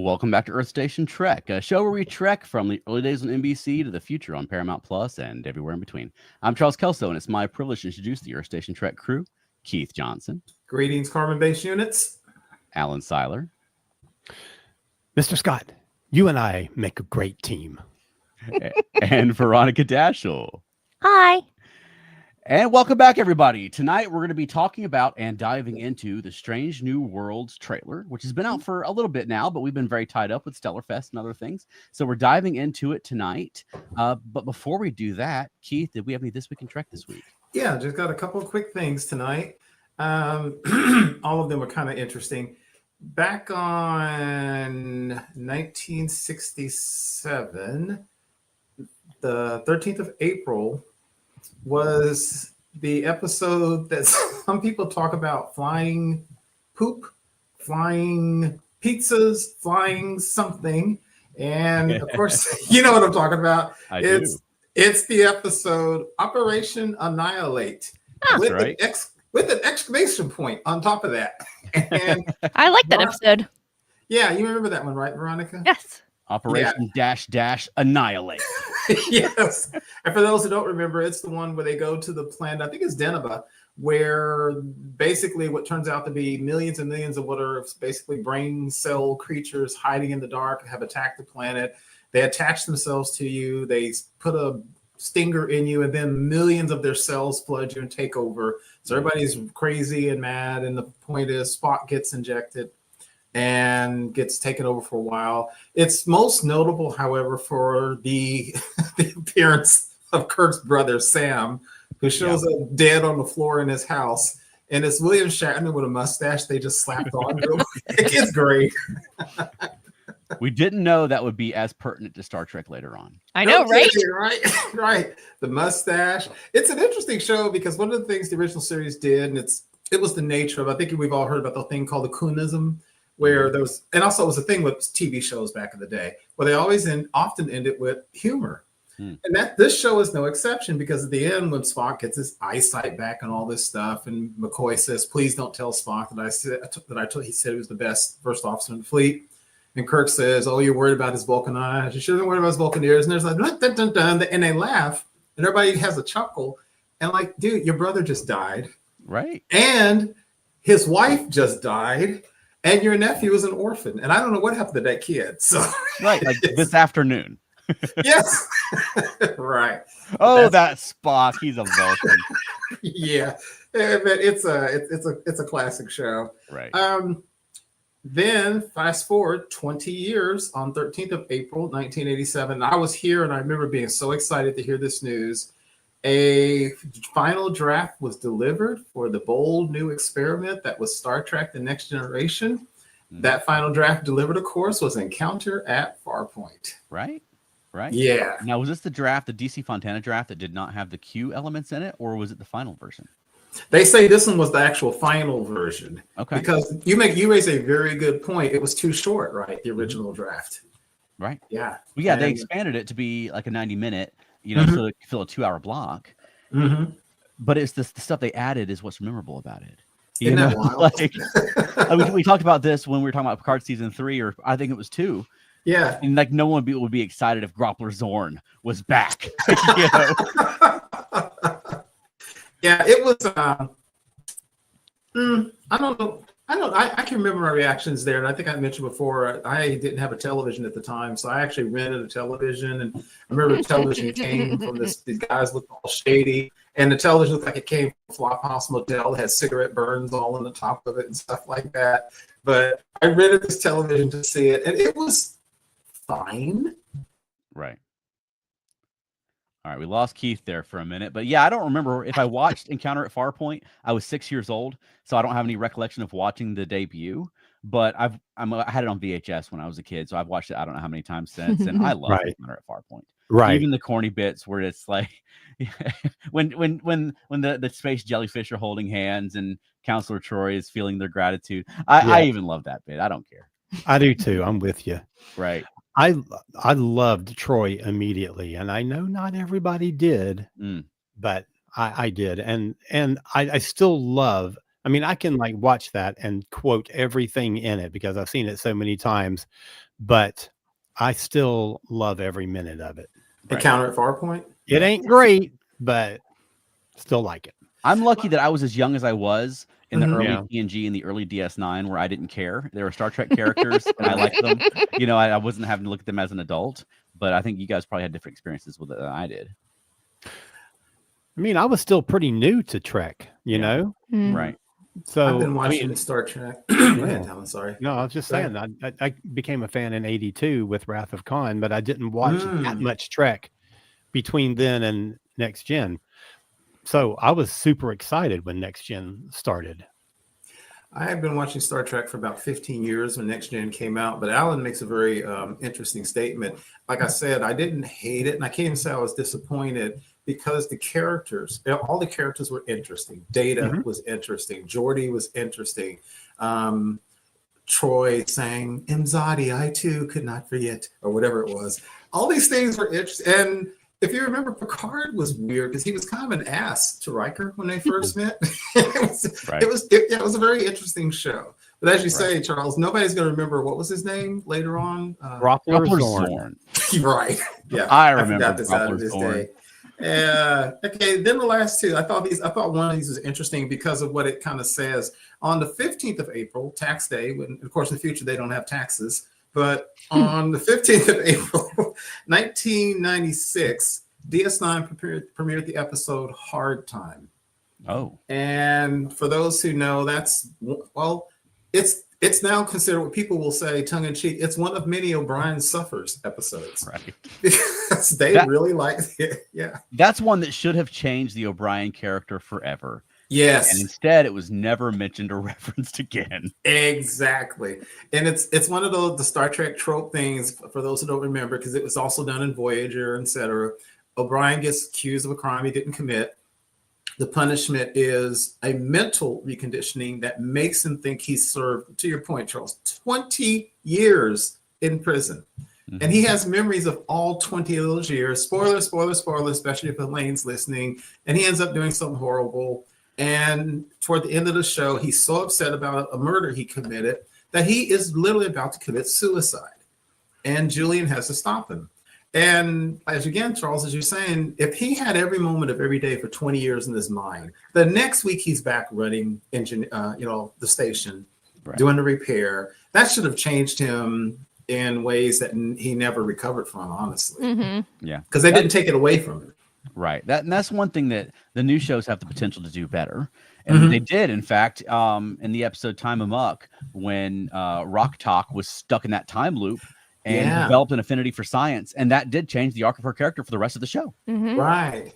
Welcome back to Earth Station Trek, a show where we trek from the early days on NBC to the future on Paramount Plus and everywhere in between. I'm Charles Kelso, and it's my privilege to introduce the Earth Station Trek crew: Keith Johnson. Greetings, carbon-based units. Alan Seiler. Mr. Scott, you and I make a great team. And Veronica Daschel. Hi. And welcome back, everybody. Tonight, we're going to be talking about and diving into the Strange New Worlds trailer, which has been out for a little bit now, but we've been very tied up with Stellar Fest and other things. So we're diving into it tonight. But before we do that, Keith, did we have any This Week in Trek this week? Yeah, just got a couple of quick things tonight. All of them are kind of interesting. Back on 1967, the 13th of April, was the episode that some people talk about flying poop, flying pizzas, flying something. And of course, you know what I'm talking about. It's the episode Operation Annihilate. That's right. With an exclamation point on top of that. And I like that episode. Yeah, you remember that one, right, Veronica? Yes. Operation -- Annihilate. Yes. And for those who don't remember, it's the one where they go to the planet, I think it's Deneba, where basically what turns out to be millions and millions of what are basically brain cell creatures hiding in the dark have attacked the planet. They attach themselves to you. They put a stinger in you, and then millions of their cells flood you and take over. So everybody's crazy and mad. And the point is, Spock gets injected and gets taken over for a while. It's most notable, however, for the appearance of Kirk's brother, Sam, who shows up dead on the floor in his house. And it's William Shatner with a mustache they just slapped on. It's great. We didn't know that would be as pertinent to Star Trek later on. I know, right? Right. The mustache. It's an interesting show because one of the things the original series did, and it was the nature of, I think we've all heard about the thing called the Coonism, where there was, and also it was a thing with TV shows back in the day, where they always often ended with humor. And this show is no exception, because at the end, when Spock gets his eyesight back and all this stuff, and McCoy says, "Please don't tell Spock he said he was the best first officer in the fleet." And Kirk says, "Oh, you're worried about his Vulcan eyes. You shouldn't worry about his Vulcan ears." And there's like, dun, dun, dun, and they laugh, and everybody has a chuckle. And like, dude, your brother just died. Right. And his wife just died. And your nephew is an orphan. And I don't know what happened to that kid. So right, like this afternoon. Yes. Right. Oh, that's Spock. He's a Vulcan. Yeah. But it's a classic show. Right. Then fast forward 20 years on 13th of April, 1987. I was here and I remember being so excited to hear this news. A final draft was delivered for the bold new experiment that was Star Trek: The Next Generation. That final draft delivered, of course, was Encounter at Farpoint. Right. Yeah. Now, was this the DC Fontana draft that did not have the Q elements in it, or was it the final version? They say this one was the actual final version. Okay. Because you raise a very good point. It was too short, right? The original draft. Right. Yeah. Well, yeah, they expanded it to be like a 90-minute, so it could fill a 2-hour block. But it's the stuff they added is what's memorable about it. Isn't that wild? We talked about this when we were talking about Picard season 3, or I think it was 2. Yeah. And like no one would be excited if Groppler Zorn was back. Yeah, it was. I don't know. I can remember my reactions there, and I think I mentioned before I didn't have a television at the time, so I actually rented a television. And I remember the television came from these guys looked all shady, and the television looked like it came from Flophouse Motel. It had cigarette burns all on the top of it and stuff like that. But I rented this television to see it, and it was fine. Right. All right, we lost Keith there for a minute, but yeah, I don't remember if I watched Encounter at Farpoint. I was 6 years old, so I don't have any recollection of watching the debut. But I had it on VHS when I was a kid, so I've watched it I don't know how many times since, and I love Encounter at Farpoint. Right, even the corny bits where it's like when the space jellyfish are holding hands and Counselor Troy is feeling their gratitude. I even love that bit. I don't care. I do too. I'm with you. Right. I loved Troy immediately, and I know not everybody did, but I did, and I still love. I mean, I can like watch that and quote everything in it because I've seen it so many times. but I still love every minute of it. Encounter at Farpoint. It ain't great, but still like it. I'm lucky that I was as young as I was in the early Yeah. TNG and the early DS9, where I didn't care. There were Star Trek characters, and I liked them. You know, I wasn't having to look at them as an adult. But I think you guys probably had different experiences with it than I did. I mean, I was still pretty new to Trek, you know? Right. So I've been watching Star Trek. Go ahead, Alan. Sorry. No, I was just saying, I became a fan in '82 with Wrath of Khan, but I didn't watch that much Trek between then and Next Gen. So I was super excited when Next Gen started. I have been watching Star Trek for about 15 years when Next Gen came out, but Alan makes a very interesting statement. Like I said, I didn't hate it, and I can't even say I was disappointed because the characters, all the characters were interesting. Data was interesting. Geordi was interesting. Troy sang Imzadi, I too could not forget, or whatever it was. All these things were interesting. And if you remember, Picard was weird because he was kind of an ass to Riker when they first met. It was a very interesting show. But as you say, Charles, nobody's going to remember what was his name later on. Groppler Zorn. Right. Yeah. I remember forgot this out of this day. Okay. Then the last two, I thought one of these was interesting because of what it kind of says. On the 15th of April, tax day, when of course in the future they don't have taxes. But on the 15th of April, 1996, DS9 premiered the episode Hard Time. Oh. And for those who know, it's now considered what people will say, tongue-in-cheek, it's one of many O'Brien Suffers episodes. Right. Because they really liked it. Yeah. That's one that should have changed the O'Brien character forever. Yes. And instead, it was never mentioned or referenced again. Exactly. And it's one of the Star Trek trope things, for those who don't remember, because it was also done in Voyager, etc. O'Brien gets accused of a crime he didn't commit. The punishment is a mental reconditioning that makes him think he's served, to your point, Charles, 20 years in prison. And he has memories of all 20 of those years. Spoiler, especially if Elaine's listening. And he ends up doing something horrible. And toward the end of the show, he's so upset about a murder he committed that he is literally about to commit suicide. And Julian has to stop him. And Charles, as you're saying, if he had every moment of every day for 20 years in his mind, the next week he's back running the station, doing the repair. That should have changed him in ways that he never recovered from, honestly. Yeah, because they didn't take it away from him. Right. That's one thing that the new shows have the potential to do better. And they did, in fact, in the episode Time Amok, when Rock Talk was stuck in that time loop and developed an affinity for science. And that did change the arc of her character for the rest of the show. Right.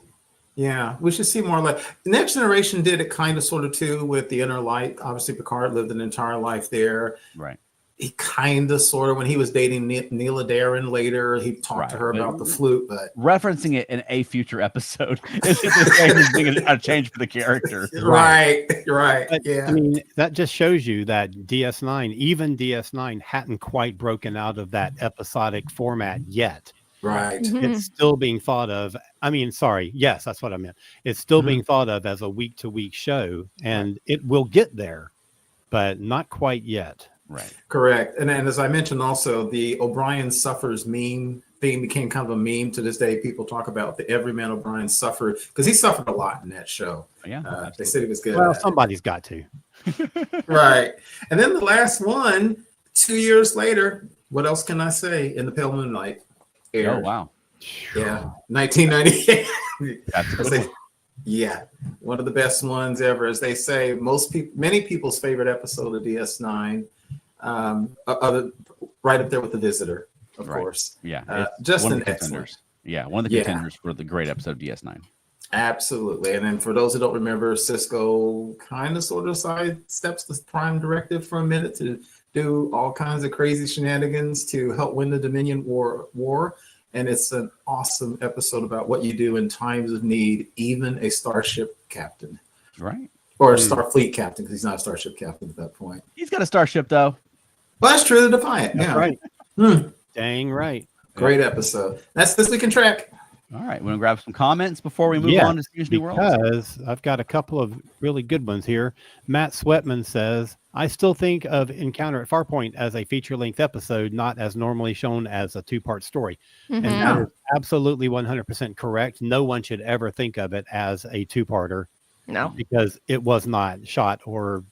Yeah. We should see more like the Next Generation did it kind of sort of too with the Inner Light. Obviously, Picard lived an entire life there. Right. He kind of sort of, when he was dating Neela Darren later, he talked to her about the flute, but referencing it in a future episode is the same as being a change for the character. Right. Yeah. I mean, that just shows you that even DS9 hadn't quite broken out of that episodic format yet. Right. It's still being thought of. I mean, sorry. Yes, that's what I meant. It's still being thought of as a week-to-week show, and it will get there, but not quite yet. Right. Correct. And as I mentioned also, the O'Brien Suffers meme thing became kind of a meme to this day. People talk about the everyman O'Brien suffered because he suffered a lot in that show. Yeah. They said he was good. Well, somebody's got to. Right. And then the last one, 2 years later, what else can I say? In the Pale Moonlight aired. Oh, wow. Yeah. 1998. That's a good one. Yeah, one of the best ones ever, as they say. Many people's favorite episode of DS9, right up there with The Visitor, of course. Yeah, just one an of the contenders. Yeah, one of the contenders for the great episode of DS9. Absolutely, and then for those who don't remember, Cisco kind of sort of sidesteps the Prime Directive for a minute to do all kinds of crazy shenanigans to help win the Dominion War. And it's an awesome episode about what you do in times of need, even a starship captain. Right. Or a Starfleet captain, because he's not a starship captain at that point. He's got a starship, though. Well, that's true, the Defiant. That's right. Dang right. Great episode. That's This Week in Trek. All right. We're going to grab some comments before we move on to Strange New Worlds. Because I've got a couple of really good ones here. Matt Sweatman says, I still think of Encounter at Farpoint as a feature-length episode, not as normally shown as a two-part story. And Mhm. that is absolutely 100% correct. No one should ever think of it as a two-parter No. because it was not shot or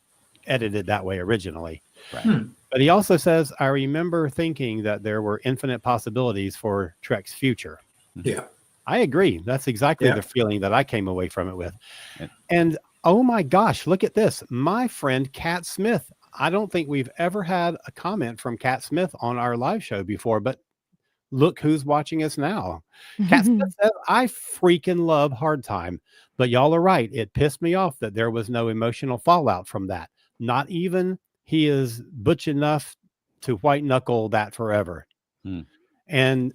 edited that way originally. Right. But he also says, I remember thinking that there were infinite possibilities for Trek's future. Yeah. I agree. That's exactly Yeah. the feeling that I came away from it with. Yeah. And oh my gosh, look at this. My friend Kat Smith. I don't think we've ever had a comment from Kat Smith on our live show before, but look who's watching us now. Kat Smith says, I freaking love Hard Time, but y'all are right. It pissed me off that there was no emotional fallout from that. Not even he is butch enough to white knuckle that forever. And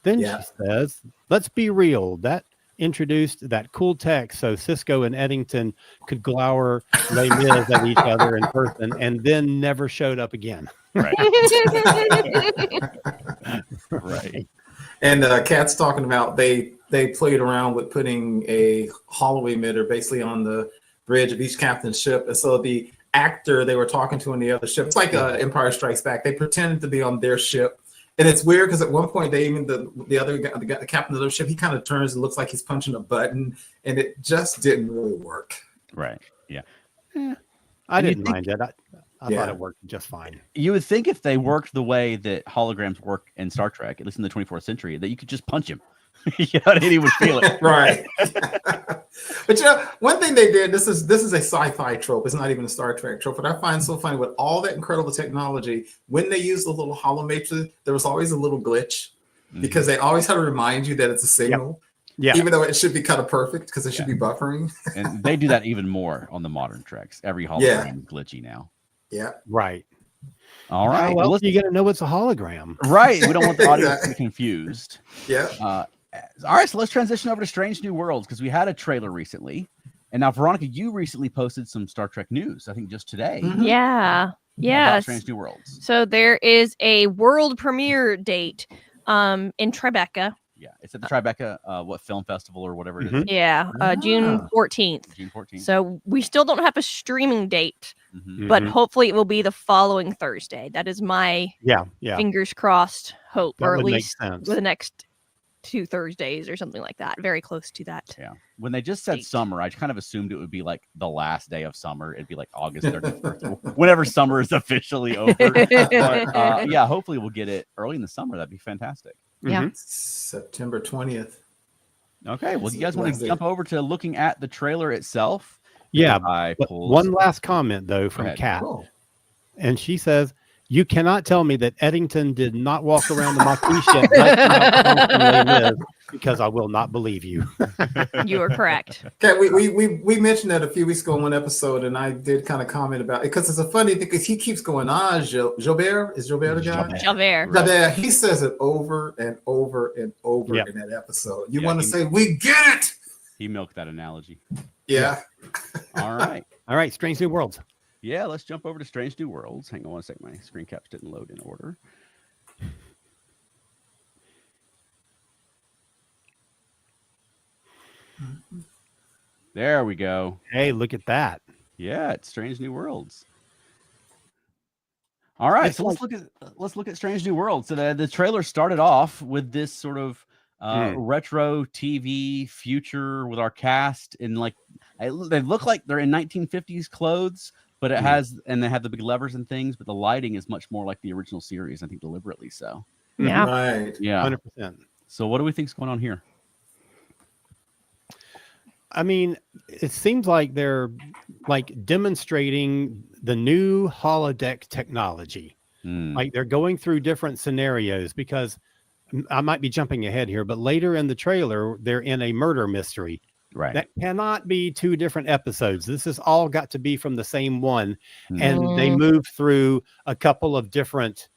then she says, let's be real. That introduced that cool tech so Cisco and Eddington could glower Les Mis at each other in person and then never showed up again. Right. Right. And Kat's talking about they played around with putting a hollow emitter basically on the bridge of each captain's ship. And so the actor they were talking to on the other ship, it's like Empire Strikes Back. They pretended to be on their ship. And it's weird because at one point they even the other guy, the captain of the ship, he kind of turns and looks like he's punching a button, and it just didn't really work. Right. Yeah. I didn't mind it. I thought it worked just fine. You would think if they worked the way that holograms work in Star Trek, at least in the 24th century, that you could just punch him. You know, and he would feel it. Right. But you know, one thing they did, this is a sci-fi trope. It's not even a Star Trek trope, but I find so funny with all that incredible technology, when they use the little hollow matrix, there was always a little glitch because they always had to remind you that it's a signal. Yeah. Even though it should be kind of perfect because it should be buffering. And they do that even more on the modern Treks. Every hologram is glitchy now. Yeah. Right. All right. Well, you got to know it's a hologram. Right. We don't want the audience to be confused. Yeah. All right. So let's transition over to Strange New Worlds because we had a trailer recently. And now, Veronica, you recently posted some Star Trek news, I think just today. Yeah. Yes. Strange New Worlds. So there is a world premiere date in Tribeca. Yeah. It's at the Tribeca, what film festival or whatever it is. Yeah. June 14th. June 14th. So we still don't have a streaming date, but hopefully it will be the following Thursday. That is my fingers crossed hope, That or at would make least sense. the next 2 Thursdays or something like that. Very close to that. Yeah. When they just said summer, I kind of assumed it would be like the last day of summer. It'd be like August 31st, whenever summer is officially over. But, yeah, hopefully we'll get it early in the summer. That'd be fantastic. Yeah. September 20th. Okay. Well, you guys want to jump over to looking at the trailer itself? Yeah. But one last comment, though, from Kat. Oh. And she says, you cannot tell me that Eddington did not walk around the Maquis because I will not believe you. You are correct. Okay, we mentioned that a few weeks ago in one episode, and I did kind of comment about it because it's a funny thing because he keeps going, Jobert? Is Jobert the guy? Javert. Jobert. He says it over and over and over in that episode. You want to say, we get it. He milked that analogy. Yeah. All right. All right. Strange New Worlds. Yeah, let's jump over to Strange New Worlds. Hang on one second. My screen caps didn't load in order. There we go. Hey, look at that. Yeah, it's Strange New Worlds. All right, so let's look at Strange New Worlds. So the trailer started off with this sort of retro TV future with our cast in like they look like they're in 1950s clothes. But it has, and they have the big levers and things, but the lighting is much more like the original series, I think deliberately so. Yeah. Right. Yeah. 100%. So what do we think is going on here? I mean, it seems like they're like demonstrating the new holodeck technology. Like they're going through different scenarios because I might be jumping ahead here, but later in the trailer, they're in a murder mystery. Right. That cannot be 2 different episodes. This has all got to be from the same one. And they move through a couple of different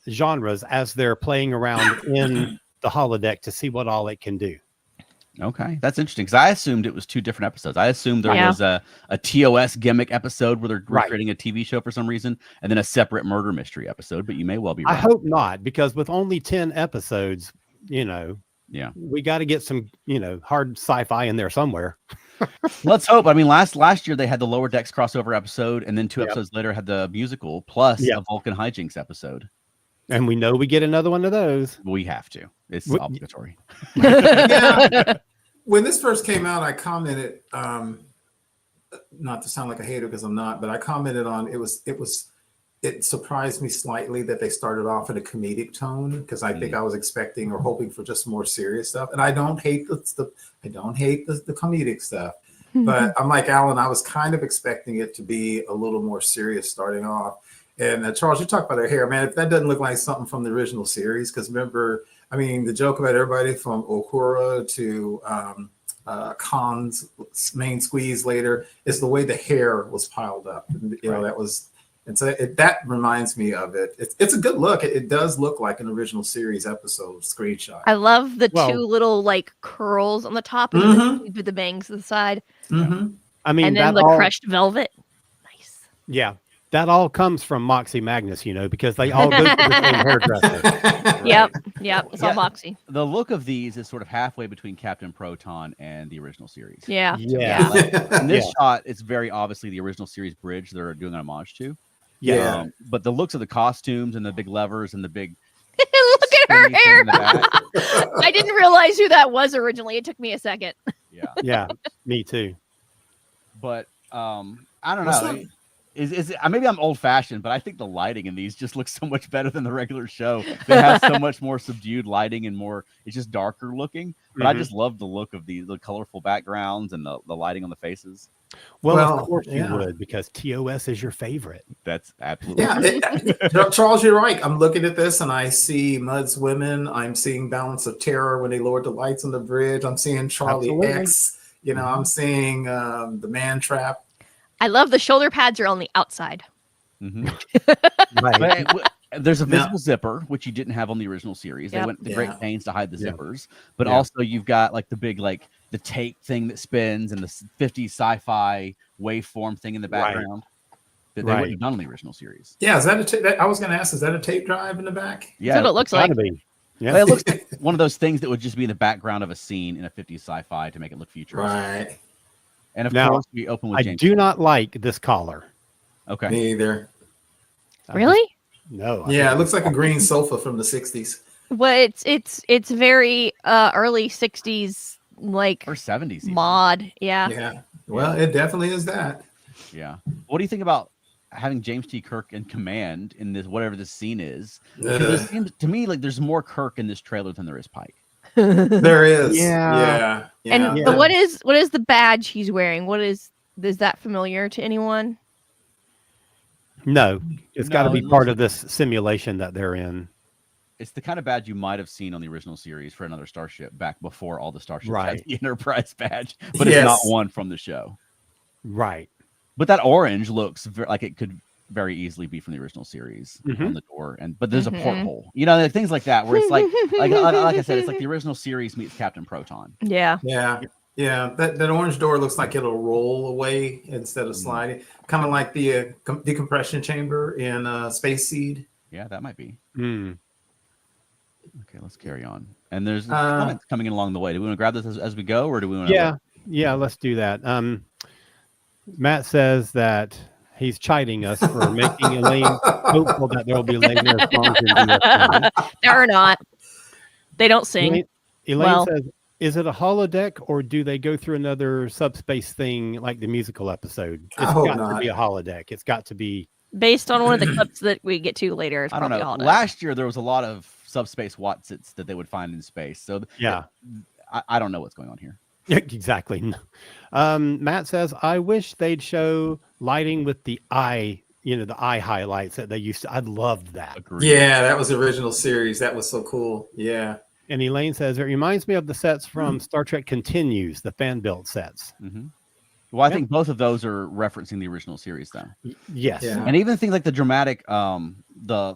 genres as they're playing around in the holodeck to see what all it can do. Okay. That's interesting because I assumed it was 2 different episodes. I assumed there was a TOS gimmick episode where they're recreating a TV show for some reason and then a separate murder mystery episode, but you may well be right. I hope not, because with only 10 episodes, you know, yeah, we got to get some, hard sci-fi in there somewhere. Let's hope. I mean, last year they had the Lower Decks crossover episode, and then 2 episodes later had the musical plus a Vulcan hijinks episode. And we know we get another one of those. We have to. It's obligatory. Yeah. When this first came out, I commented, not to sound like a hater because I'm not, but I commented on it surprised me slightly that they started off in a comedic tone, because I think I was expecting or hoping for just more serious stuff. And I don't hate the comedic stuff, but I'm like Alan, I was kind of expecting it to be a little more serious starting off. And Charles, you talk about their hair, man. If that doesn't look like something from the original series, because remember, I mean, the joke about everybody from Uhura to Khan's main squeeze later is the way the hair was piled up. You know, that was. And so that reminds me of it. It's a good look. It does look like an original series episode screenshot. I love the 2 little like curls on the top and with the bangs to the side. I mean, and then the crushed velvet. Nice. Yeah, that all comes from Moxie Magnus, you know, because they all go to the same hairdresser. Yep. It's all Moxie. The look of these is sort of halfway between Captain Proton and the original series. Yeah. Like, in this shot, it's very obviously the original series bridge they're doing an homage to. Yeah. But the looks of the costumes and the big levers and the big look at her hair. I didn't realize who that was originally. It took me a second. Yeah, me too. But I don't know. Is maybe I'm old fashioned, but I think the lighting in these just looks so much better than the regular show. They have so much more subdued lighting and more. It's just darker looking. But I just love the look of the colorful backgrounds and the lighting on the faces. Well, of course you would, because TOS is your favorite. That's absolutely Charles, you're right. I'm looking at this and I see Mud's women. I'm seeing Balance of Terror when they lowered the lights on the bridge. I'm seeing Charlie X. You know, I'm seeing the Man Trap. I love the shoulder pads are on the outside. Right. There's a visible zipper, which you didn't have on the original series. They went to great pains to hide the zippers, but also you've got like the big, like the tape thing that spins and the 50s sci-fi waveform thing in the background that they wouldn't have done on the original series. Yeah, is that I was going to ask, is that a tape drive in the back? Yeah, that's what it looks like. Yeah. Well, it looks like one of those things that would just be in the background of a scene in a 50s sci-fi to make it look futuristic. Right. And of course, we open with James. I do not like this collar. Okay. Me either. Really? No. Yeah, it looks like a green sofa from the 60s. Well, it's very early 60s, like, or 70s even. mod. Yeah. Yeah. Well, it definitely is that. Yeah. What do you think about having James T. Kirk in command in this, whatever this scene is? It seems to me like there's more Kirk in this trailer than there is Pike. There is. Yeah. And what is the badge he's wearing? Is that familiar to anyone? No, it's got to be part of this simulation that they're in. It's the kind of badge you might have seen on the original series for another starship back before all the starships had the Enterprise badge, but it's not one from the show. Right. But that orange looks like it could very easily be from the original series on the door, but there's a porthole, you know, like things like that, where it's like I said, it's like the original series meets Captain Proton. Yeah. That orange door looks like it'll roll away instead of sliding, kind of like the decompression chamber in Space Seed. Yeah, that might be. Okay, let's carry on. And there's comments coming in along the way. Do we want to grab this as we go, or do we want to? Yeah, let's do that. Matt says that he's chiding us for making Elaine hopeful that there will be later songs in the There are not. They don't sing. Elaine says, is it a holodeck or do they go through another subspace thing like the musical episode? It's got to be a holodeck. It's got to be. Based on one of the clips that we get to later. It's I don't know. holodeck. Last year, there was a lot of subspace Watsits that they would find in space. So I don't know what's going on here. Exactly. Matt says, I wish they'd show lighting with the eye, the eye highlights that they used to. I loved that. Agreed. Yeah, that was the original series. That was so cool. Yeah. And Elaine says, it reminds me of the sets from Star Trek Continues, the fan-built sets. Well, I think both of those are referencing the original series, though. Yes. Yeah. And even things like the dramatic, the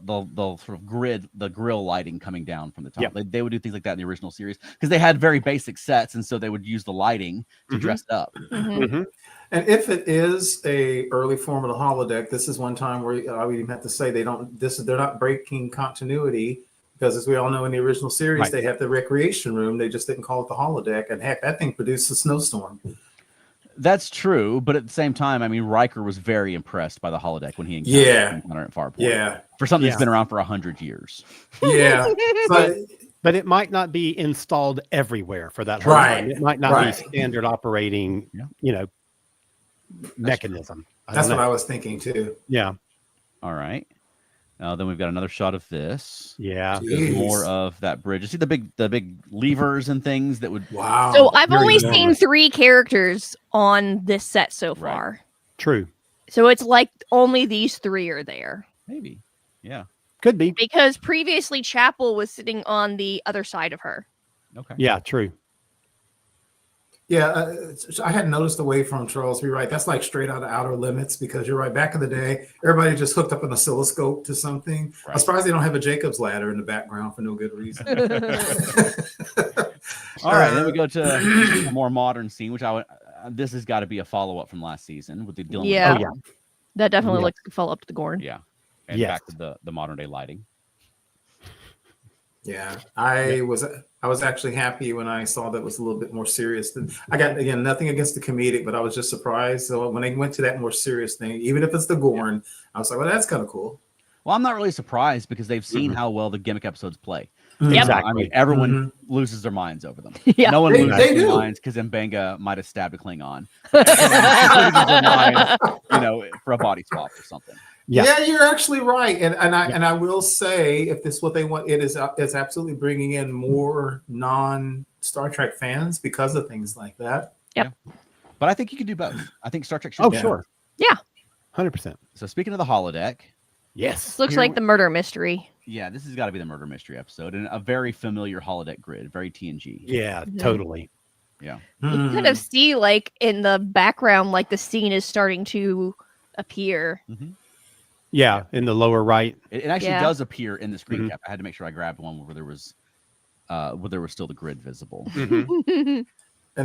sort of the grill lighting coming down from the top. They would do things like that in the original series because they had very basic sets, and so they would use the lighting to dress it up. And if it is a early form of the holodeck, this is one time where I would even have to say they're not breaking continuity, because as we all know in the original series, they have the recreation room. They just didn't call it the holodeck, and heck, that thing produced a snowstorm. That's true, but at the same time, I mean, Riker was very impressed by the holodeck when he encountered at Farpoint. Yeah. For something that's been around for 100 years. Yeah. But it might not be installed everywhere for that. Right. It might not be standard operating, mechanism. That's what I was thinking too. Yeah. All right. Then we've got another shot of this. Yeah. More of that bridge. You see the big levers and things that would. Wow. So I've only seen 3 characters on this set so far. True. So it's like only these 3 are there. Maybe. Yeah. Could be. Because previously Chapel was sitting on the other side of her. Okay. Yeah, true. Yeah, I hadn't noticed the waveform, Charles. You're right. That's like straight out of Outer Limits, because you're right. Back in the day, everybody just hooked up an oscilloscope to something. Right. I'm surprised they don't have a Jacob's ladder in the background for no good reason. All right, then we go to a more modern scene, which this has got to be a follow-up from last season with the Dylan. Yeah. That definitely looks like a follow-up to the Gorn. Yeah. And back to the modern day lighting. Yeah, I was actually happy when I saw that it was a little bit more serious. I got, again, nothing against the comedic, but I was just surprised. So when they went to that more serious thing, even if it's the Gorn, I was like, well, that's kind of cool. Well, I'm not really surprised because they've seen how well the gimmick episodes play. Exactly. I mean, everyone loses their minds over them. Yeah. No one loses their minds because Mbenga might have stabbed a Klingon. Their minds, for a body swap or something. Yeah, you're actually right, and I will say, if this is what they want, it's absolutely bringing in more non-Star Trek fans because of things like that. Yep. Yeah. But I think you could do both. I think Star Trek should. Oh, sure. Yeah. 100%. So speaking of the holodeck, yes, looks like the murder mystery. Yeah, this has got to be the murder mystery episode, and a very familiar holodeck grid, very TNG. Yeah, totally. Yeah. You kind of see, like, in the background, like the scene is starting to appear. Yeah, in the lower right. It actually does appear in the screen cap. I had to make sure I grabbed one where there was still the grid visible. And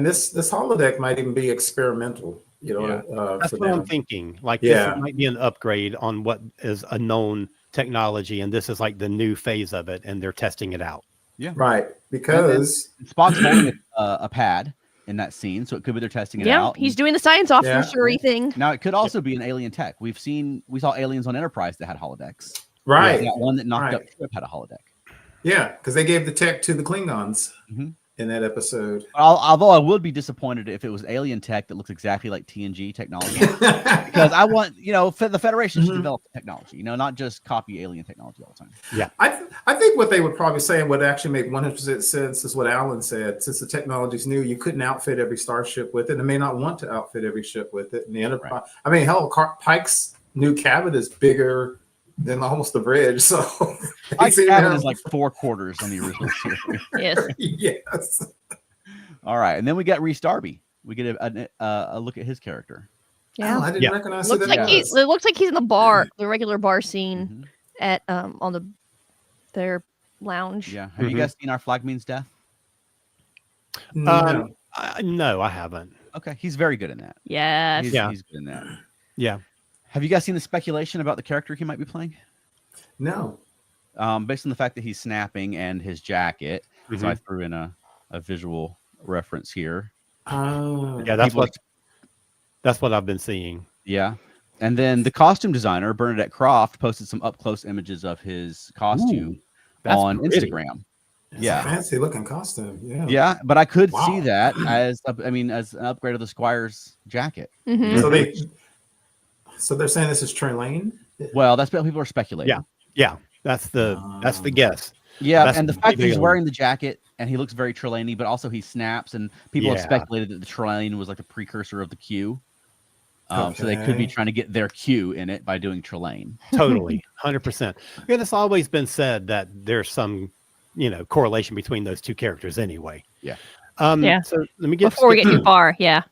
this holodeck might even be experimental. That's what I'm thinking. Like, this might be an upgrade on what is a known technology, and this is like the new phase of it, and they're testing it out. Yeah, right. Because Spock's holding a pad in that scene, so it could be they're testing it out. He's doing the science officer thing. Now it could also be an alien tech. We saw aliens on Enterprise that had holodecks. Right. That one that knocked up Trip had a holodeck. Yeah, because they gave the tech to the Klingons in that episode. Although I would be disappointed if it was alien tech that looks exactly like TNG technology, because I want the Federation should develop the technology, not just copy alien technology all the time. Yeah, I think what they would probably say and would actually make 100% sense is what Alan said. Since the technology's new, you couldn't outfit every starship with it, and may not want to outfit every ship with it. And the Enterprise, right. I mean, hell, Pike's new cabin is bigger than almost the bridge. So Pike's cabin is like 4 quarters on the original series. Yes. Yes. All right, and then we got Rhys Darby. We get a look at his character. Yeah, I didn't recognize it looks like he's in the bar, the regular bar scene at on their lounge. Yeah. Have you guys seen Our Flag Means Death? No. No, I haven't. Okay, he's very good in that. Yes. He's good in that. Yeah. Have you guys seen the speculation about the character he might be playing? No. Based on the fact that he's snapping and his jacket. So I threw in a visual reference here. Yeah, that's what I've been seeing. Yeah. And then the costume designer, Bernadette Croft, posted some up-close images of his costume on Instagram. It's a fancy looking costume. Yeah. Yeah, but I could see that as an upgrade of the Squire's jacket. So they're saying this is Trelane? Well, that's what people are speculating. Yeah. That's the guess. Yeah, and the fact that he's wearing the jacket and he looks very Trelane, but also he snaps, and people have speculated that the Trelane was like the precursor of the Q. So they could be trying to get their Q in it by doing Trelane. Totally, 100%. Yeah, it's always been said that there's some, correlation between those two characters anyway. Yeah. So let me get before we get too far. Yeah.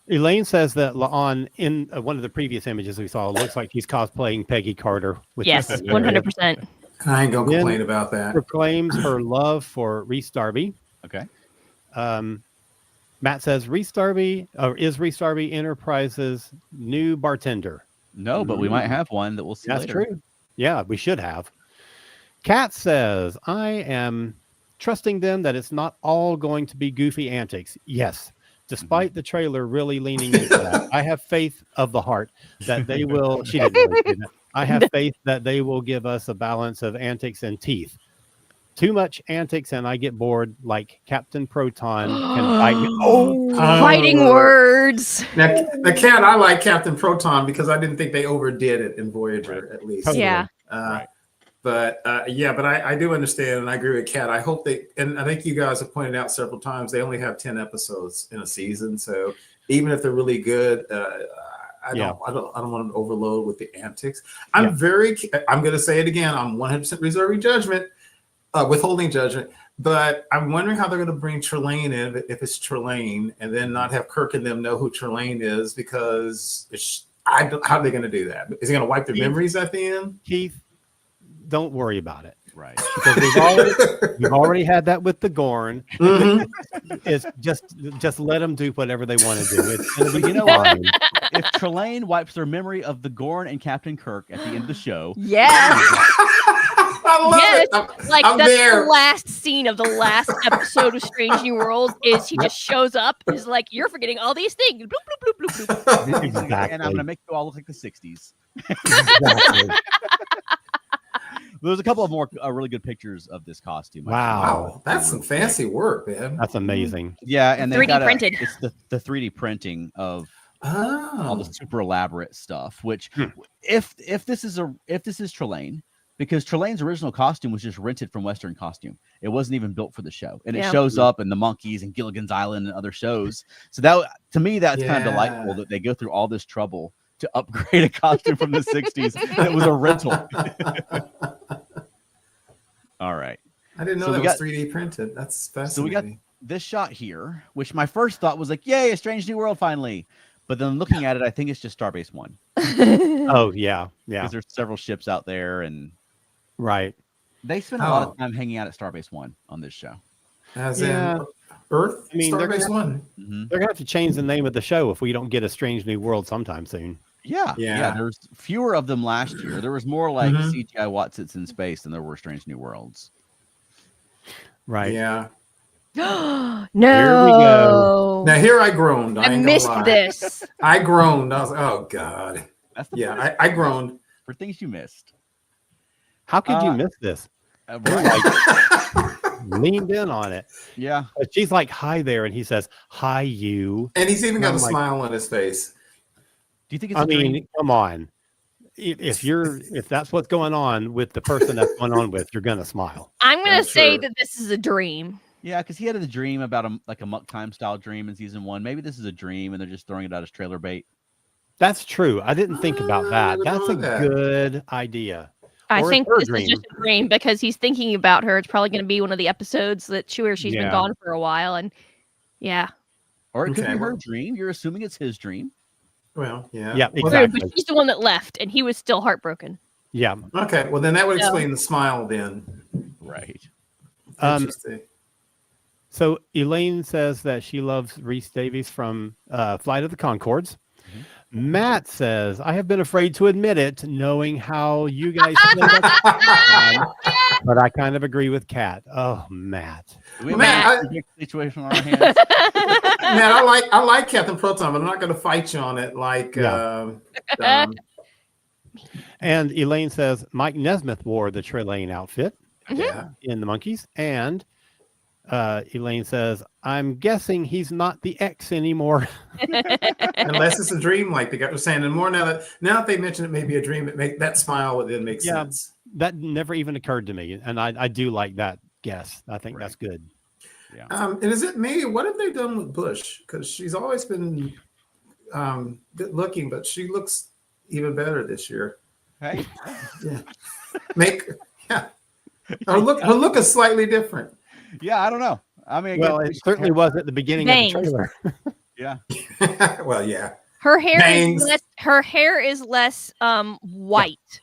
Elaine says that in one of the previous images we saw, it looks like he's cosplaying Peggy Carter. Yes, 100%. I ain't gonna complain about that. Proclaims her love for Rhys Darby. Okay. Matt says is Rhys Darby Enterprise's new bartender? No, but we might have one that we'll see later. That's true. Yeah, we should have. Kat says, I am trusting them that it's not all going to be goofy antics. Yes, despite the trailer really leaning into that. I have faith of the heart that they will. She didn't really do that. I have faith that they will give us a balance of antics and teeth. Too much antics and I get bored, like Captain Proton can bite me. Fighting words. Now, the cat, I like Captain Proton because I didn't think they overdid it in Voyager, at least. Totally. Yeah. But I do understand, and I agree with Kat. I hope and I think you guys have pointed out several times, they only have 10 episodes in a season. So even if they're really good, I don't want them to overload with the antics. I'm going to say it again. I'm 100% withholding judgment, but I'm wondering how they're going to bring Trelane in if it's Trelane, and then not have Kirk and them know who Trelane is, because how are they going to do that? Is he going to wipe their memories at the end? Keith, don't worry about it. Right. Because we've already had that with the Gorn. It's just let them do whatever they want to do. It's going to be fine. If Trelane wipes their memory of the Gorn and Captain Kirk at the end of the show, I love it. I'm that's there. the last scene of the last episode of Strange New Worlds is he just shows up and is like, you're forgetting all these things. Bloop, bloop, bloop, bloop, bloop. Exactly. And I'm going to make you all look like the 60s. Exactly. There's a couple of more really good pictures of this costume. Wow. That's some fancy work, man. That's amazing. Yeah, and they 3D printed. It's the 3D printing of all the super elaborate stuff. Which, if this is Trelane, because Trelane's original costume was just rented from Western Costume, it wasn't even built for the show, and it shows up in the Monkeys and Gilligan's Island and other shows. So that, to me, that's kind of delightful that they go through all this trouble to upgrade a costume from the 60s that was a rental. All right. I didn't know that was 3D printed. That's fascinating. So we got this shot here, which my first thought was like, yay, a Strange New World finally. But then looking at it, I think it's just Starbase One. Oh, yeah. Because there's several ships out there, and they spend a lot of time hanging out at Starbase One on this show. As in Earth? I mean, Starbase One. They're going to have to change the name of the show if we don't get a Strange New World sometime soon. Yeah. There's fewer of them last year. There was more like CGI Watsits in space than there were Strange New Worlds. Right. Yeah. No. Here we go. Now here I groaned. I missed this. I groaned. I was like, oh God. That's the I groaned. For things you missed. How could you miss this? Leaned in on it. Yeah. But she's like, hi there. And he says, hi, you. And he's even got a smile on his face. Do you think it's a dream? Come on. If that's what's going on with the person that's going on with, you're gonna smile. I'm gonna say that this is a dream. Yeah, because he had a dream about a Muck Time style dream in season 1. Maybe this is a dream and they're just throwing it out as trailer bait. That's true. I didn't think about that. That's a good idea. I think this is just a dream because he's thinking about her. It's probably going to be one of the episodes where she's been gone for a while, and or it could be her dream. You're assuming it's his dream. Well, yeah, exactly. But she's the one that left, and he was still heartbroken. Yeah. Okay. Well, then that would explain the smile. Then, right. Interesting. So Elaine says that she loves Rhys Davies from Flight of the Conchords. Matt says, I have been afraid to admit it, knowing how you guys feel about that, but I kind of agree with Kat. Oh, Matt. We have a situation on our hands. Matt, I like Captain Proton, but I'm not going to fight you on it. And Elaine says Mike Nesmith wore the Trelane outfit in the Monkeys, and Elaine says, I'm guessing he's not the X anymore. Unless it's a dream, like the guy was saying. And more now that they mention it may be a dream, that smile would then make sense. That never even occurred to me. And I do like that guess. I think that's good. Yeah. And is it me? What have they done with Bush? Because she's always been good looking, but she looks even better this year. Hey. Her look is slightly different. Yeah, I don't know. I mean, it certainly was at the beginning of the trailer. Yeah. Well, yeah. Her hair is less white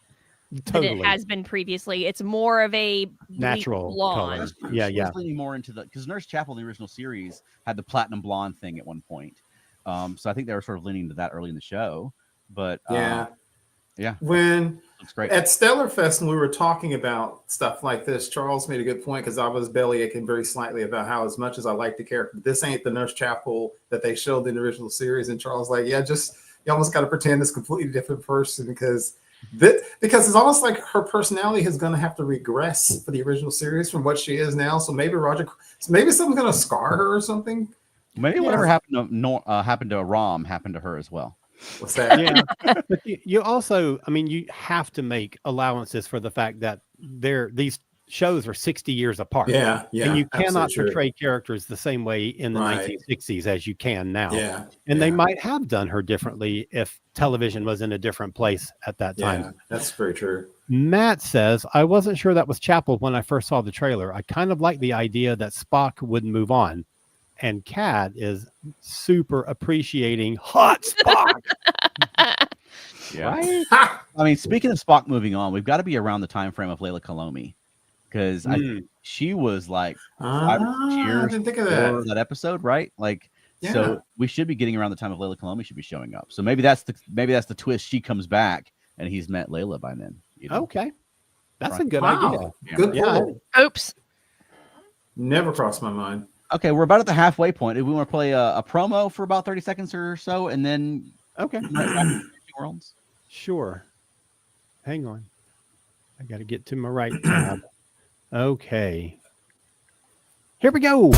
than it has been previously. It's more of a natural blonde. Color. Yeah. Leaning more into because Nurse Chapel, the original series, had the platinum blonde thing at one point. So I think they were sort of leaning to that early in the show. But yeah. Yeah. When Looks great. At Stellar Fest, when we were talking about stuff like this, Charles made a good point because I was belly aching very slightly about how, as much as I like the character, this ain't the Nurse Chapel that they showed in the original series. And Charles like, yeah, just you almost got to pretend it's a completely different person because it's almost like her personality is going to have to regress for the original series from what she is now. So maybe something's going to scar her or something. Maybe whatever happened to Rom happened to her as well. What's that? Yeah, but you also, I mean, you have to make allowances for the fact that these shows are 60 years apart. Yeah, and you cannot portray characters the same way in the 1960s as you can now. Yeah, and they might have done her differently if television was in a different place at that time. Yeah, that's very true. Matt says, I wasn't sure that was Chapel when I first saw the trailer. I kind of like the idea that Spock wouldn't move on. And Kat is super appreciating hot Spock. Yeah. Right? I mean, speaking of Spock moving on, we've got to be around the time frame of Layla Kalomi because she was like 5 or 6 years I didn't think of before that episode, right? Like, so we should be getting around the time of Layla Kalomi should be showing up. So maybe that's the twist. She comes back and he's met Layla by then. You know? Okay, that's a good idea. Good pull. Oops. Never crossed my mind. Okay, we're about at the halfway point. If we want to play a promo for about 30 seconds or so, and then Worlds. Sure. Hang on. I got to get to my right tab. Okay. Here we go.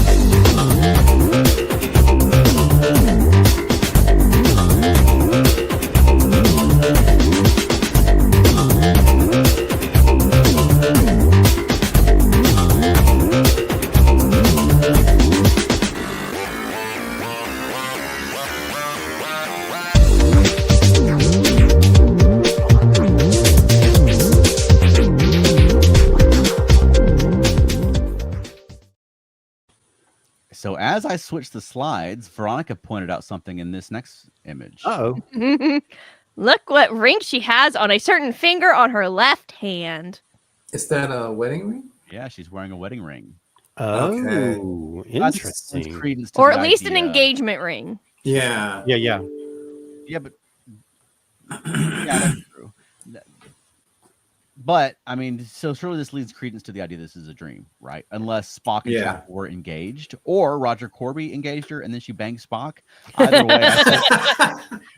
So as I switch the slides, Veronica pointed out something in this next image. Uh-oh. Look what ring she has on a certain finger on her left hand. Is that a wedding ring? Yeah, she's wearing a wedding ring. Oh, interesting. Or at least an engagement ring. Yeah. Yeah, but that's true. But I mean, so surely this leads credence to the idea this is a dream, right? Unless Spock and Jack were engaged, or Roger Corby engaged her and then she banged Spock. Either way,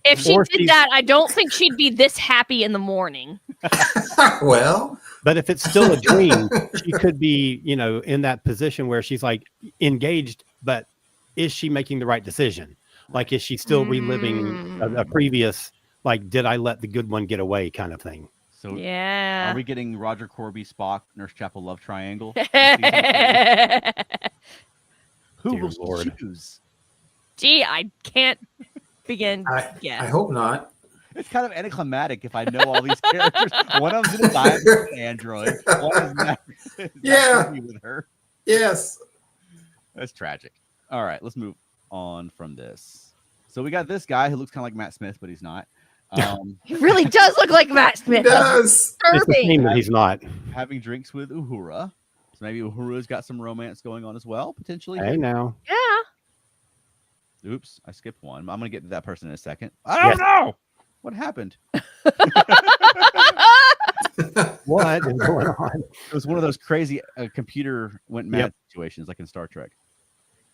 if she did that, I don't think she'd be this happy in the morning. Well, but if it's still a dream, she could be, in that position where she's like engaged, but is she making the right decision? Like, is she still reliving a previous, like, did I let the good one get away kind of thing? So are we getting Roger Corby, Spock, Nurse Chapel love triangle? Who will choose? Gee, I can't begin to guess. I hope not. It's kind of anticlimactic if I know all these characters. One of them's an android. One is not with her. Yes. That's tragic. All right, let's move on from this. So we got this guy who looks kind of like Matt Smith, but he's not. He really does look like Matt Smith. He does. It's a shame that he's not. Having drinks with Uhura. So maybe Uhura's got some romance going on as well, potentially. Hey, now. Yeah. Oops, I skipped one. I'm going to get to that person in a second. I don't know. What happened? What is going on? It was one of those crazy computer went mad situations like in Star Trek.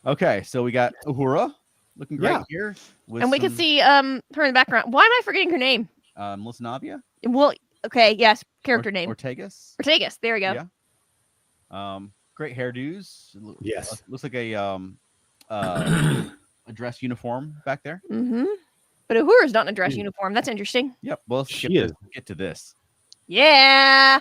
Okay, so we got Uhura. Looking great here. And we can see her in the background. Why am I forgetting her name? Melissa Navia? Well, okay, yes, character name. Ortegas, there we go. Yeah. Great hairdos. Yes. Looks like a dress uniform back there. Mm-hmm. But Uhura's not in a dress uniform. That's interesting. Yep. Well, she is. Get to this. Yeah.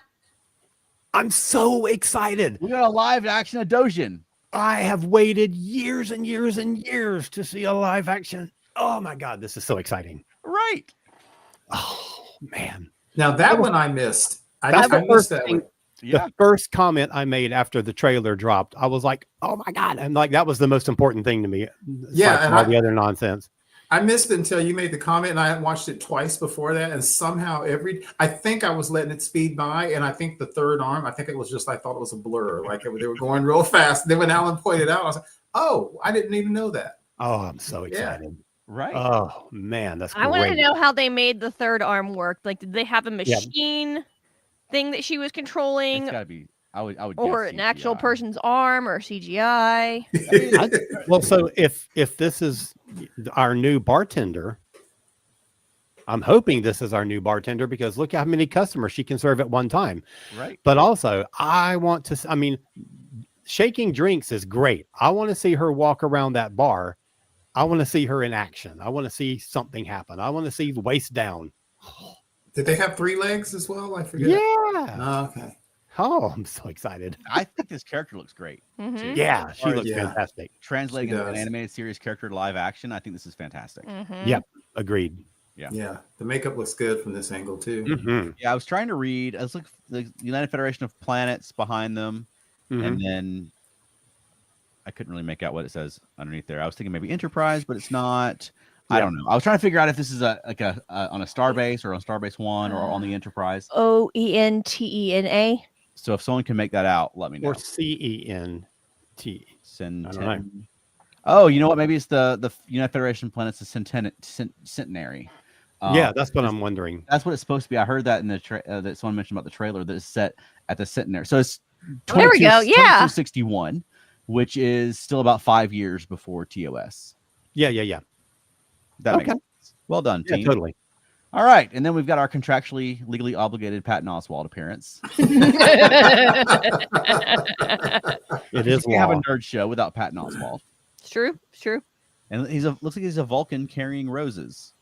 I'm so excited. We got a live action Adosian. I have waited years and years and years to see a live action. Oh my God, this is so exciting. Right. Oh man. Now that one I missed. I missed that one. Yeah. The first comment I made after the trailer dropped, I was like, oh my God. And like, that was the most important thing to me. Yeah. And all the other nonsense. I missed it until you made the comment, and I had watched it twice before that. And somehow I think I was letting it speed by. And I think the third arm, I thought it was a blur. Like they were going real fast. Then when Alan pointed out, I was like, oh, I didn't even know that. Oh, I'm so excited. Yeah. Right. Oh man, that's great. I want to know how they made the third arm work. Like, did they have a machine thing that she was controlling? It's got to be. I would. Or guess an actual CGI. person's arm or CGI. Well, so if this is our new bartender, I'm hoping this is our new bartender because look how many customers she can serve at one time. Right. But also, I mean, shaking drinks is great. I want to see her walk around that bar. I want to see her in action. I want to see something happen. I want to see waist down. Did they have 3 legs as well? I forget. Yeah. Oh, okay. Oh, I'm so excited. I think this character looks great. Mhm. Yeah, she looks Yeah. fantastic. Translating She an does. animated series character to live action, I think this is fantastic. Mhm. Yep, agreed. Yeah. The makeup looks good from this angle too. Mhm. Yeah, I was trying to read. I was looking the United Federation of Planets behind them, and then I couldn't really make out what it says underneath there. I was thinking maybe Enterprise, but it's not. I don't know. I was trying to figure out if this is on a Starbase or on Starbase One or on the Enterprise. OENTENA. So if someone can make that out, let me know. Or CENT. Oh, you know what? Maybe it's the United Federation of Planets, the Centenary. Yeah, that's what I'm wondering. That's what it's supposed to be. I heard that in the that someone mentioned about the trailer that is set at the Centenary. So it's There we go. Yeah. 2261, which is still about 5 years before TOS. Yeah. That makes sense. Well done, Yeah, team. totally. All right, and then we've got our contractually legally obligated Patton Oswalt appearance. It is We have a law. nerd show without Patton Oswalt, It's true. It's true. and looks like he's a Vulcan carrying roses.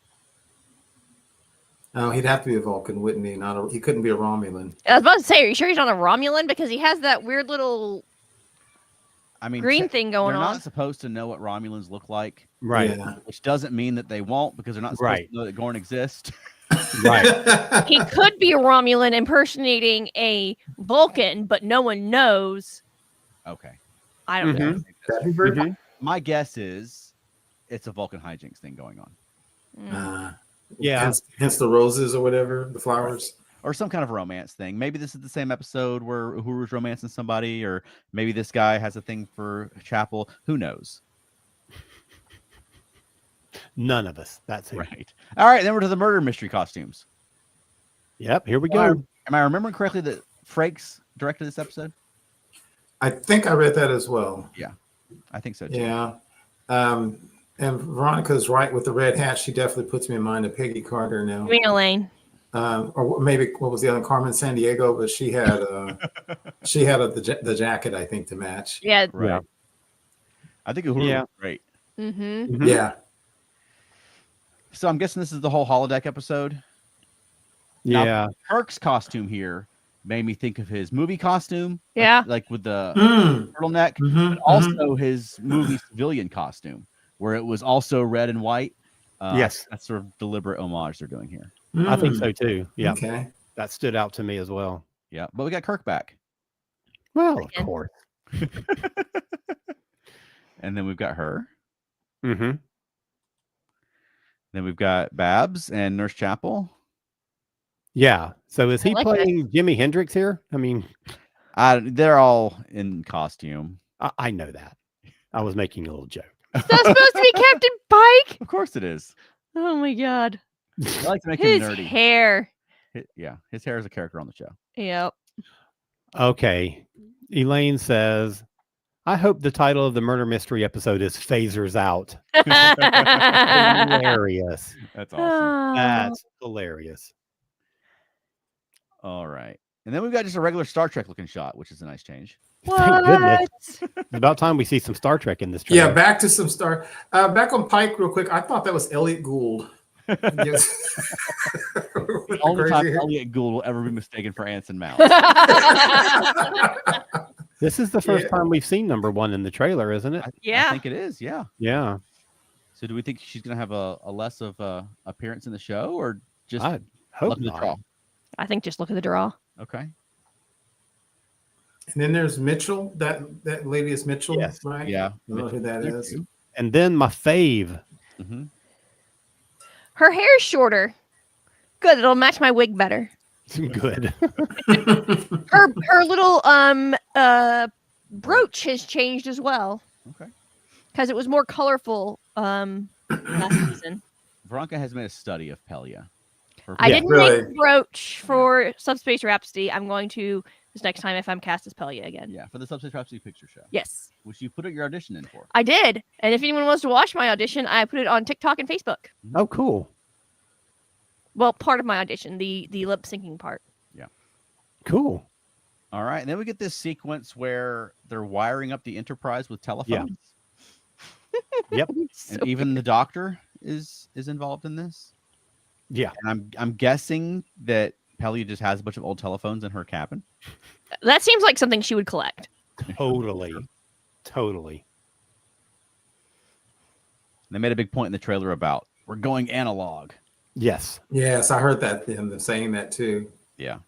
Oh, he'd have to be a Vulcan, wouldn't he? He couldn't be a Romulan. I was about to say, are you sure he's not a Romulan? Because he has that weird little I mean, green thing going they're on. not supposed to know what Romulans look like, Right. Yeah. which doesn't mean that they won't because they're not supposed to know that Gorn exists. Right. He could be a Romulan impersonating a Vulcan, but no one knows. Okay. I don't know. That'd be very Mhm. My guess is it's a Vulcan hijinks thing going on, Yeah. Hence the roses or whatever, the flowers. or some kind of romance thing. Maybe this is the same episode where Uhuru's romancing somebody, or maybe this guy has a thing for Chapel. Who knows? None of us. That's it. Right. All right. Then we're to the murder mystery costumes. Yep. Here we go. Am I remembering correctly that Frakes directed this episode? I think I read that as well. I think so too. Yeah. And Veronica's right with the red hat. She definitely puts me in mind of Peggy Carter now. You mean Elaine? Or maybe what was the other, Carmen Sandiego? But she had the jacket, I think, to match. Yeah. Right. Yeah. I think Uhuru was great. Mm-hmm. Yeah. So I'm guessing this is the whole holodeck episode. Yeah. Now, Kirk's costume here made me think of his movie costume. Yeah. Like with the Mm. turtleneck, Mhm, but also his movie civilian costume, where it was also red and white. Yes. That's sort of deliberate homage they're doing here. I think Mm. so too. Yeah. Okay. That stood out to me as well. Yeah, but we got Kirk back, Well, of Again. course. and then we've got her. Mm-hmm. Then we've got Babs and Nurse Chapel. Yeah. So is he like that. playing Jimi Hendrix here? I mean, They're all in costume. I know that. I was making a little joke. Is that supposed to be Captain Pike? Of course it is. Oh my god. I like to make him His nerdy. hair. His hair is a character on the show. Yep. Okay. Elaine says, I hope the title of the murder mystery episode is Phasers Out. Hilarious. That's awesome. That's hilarious. All right. And then we've got just a regular Star Trek looking shot, which is a nice change. Thank goodness. It's about time we see some Star Trek in this trailer. Yeah, back to some Star. Back on Pike, real quick. I thought that was Elliot Gould. Yes. With the Only time crazy hair. Elliot Gould will ever be mistaken for Anson Mount. This is the first time we've seen number one in the trailer, isn't it? I Yeah. think it is. Yeah. Yeah. So do we think she's going to have a less of a appearance in the show, or just I hope look at the not. draw? I think just look at the draw. Okay. And then there's Mitchell. That lady is Mitchell, Yes. right? Yeah. I don't know who that There is. too. And then my fave. Mm-hmm. Her hair's shorter. Good. It'll match my wig better. Good. Her little brooch has changed as well. Okay. Because it was more colorful last season. Veronica has made a study of Pelia. I didn't make the brooch for Subspace Rhapsody. I'm going to this next time if I'm cast as Pelia again. Yeah, for the Subspace Rhapsody picture show. Yes. Which you put your audition in for. I did. And if anyone wants to watch my audition, I put it on TikTok and Facebook. Oh, cool. Well, part of my audition, the lip syncing part. Yeah. Cool. All right. And then we get this sequence where they're wiring up the Enterprise with telephones. Yeah. Yep. And even the Doctor is involved in this. Yeah. And I'm guessing that Pelia just has a bunch of old telephones in her cabin. That seems like something she would collect. Totally. They made a big point in the trailer about we're going analog. Yes. Yes, I heard that them saying that too. Yeah.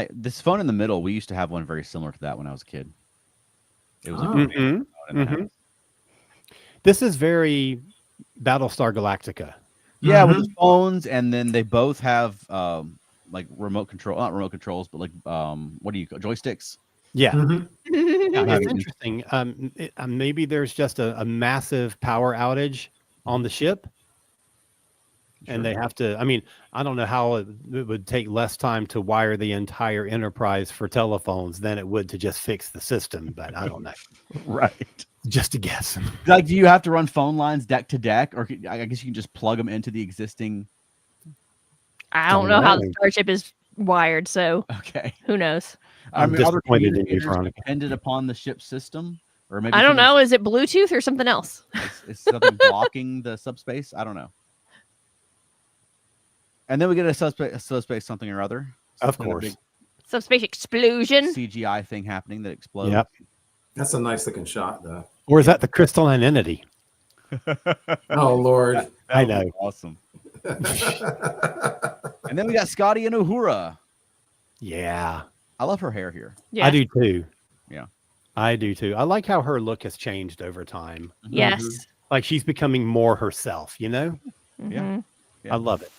This phone in the middle, we used to have one very similar to that when I was a kid. It was a phone in the house. This is very Battlestar Galactica. Yeah, with the phones, and then they both have like not remote controls, but like what do you call joysticks? Yeah. Yeah, it's interesting. Maybe there's just a massive power outage on the ship. Sure. And they have to, I mean, I don't know how it would take less time to wire the entire Enterprise for telephones than it would to just fix the system, but I don't know. Right. Just a guess. Like, do you have to run phone lines deck to deck, or I guess you can just plug them into the existing? I don't know how the Starship is wired, so okay, who knows? I'm disappointed in you, Veronica. Depended upon the ship system, or maybe I don't know. Is it Bluetooth or something else? Is something blocking the subspace? I don't know. And then we get a subspace something or other. Of course. Subspace explosion. CGI thing happening that explodes. Yep. That's a nice looking shot, though. Or is that the crystalline entity? Oh, Lord. I know. Awesome. And then we got Scotty and Uhura. Yeah. I love her hair here. Yeah. I do too. Yeah. I do too. I like how her look has changed over time. Yes. Like she's becoming more herself, you know? Yeah. I love it.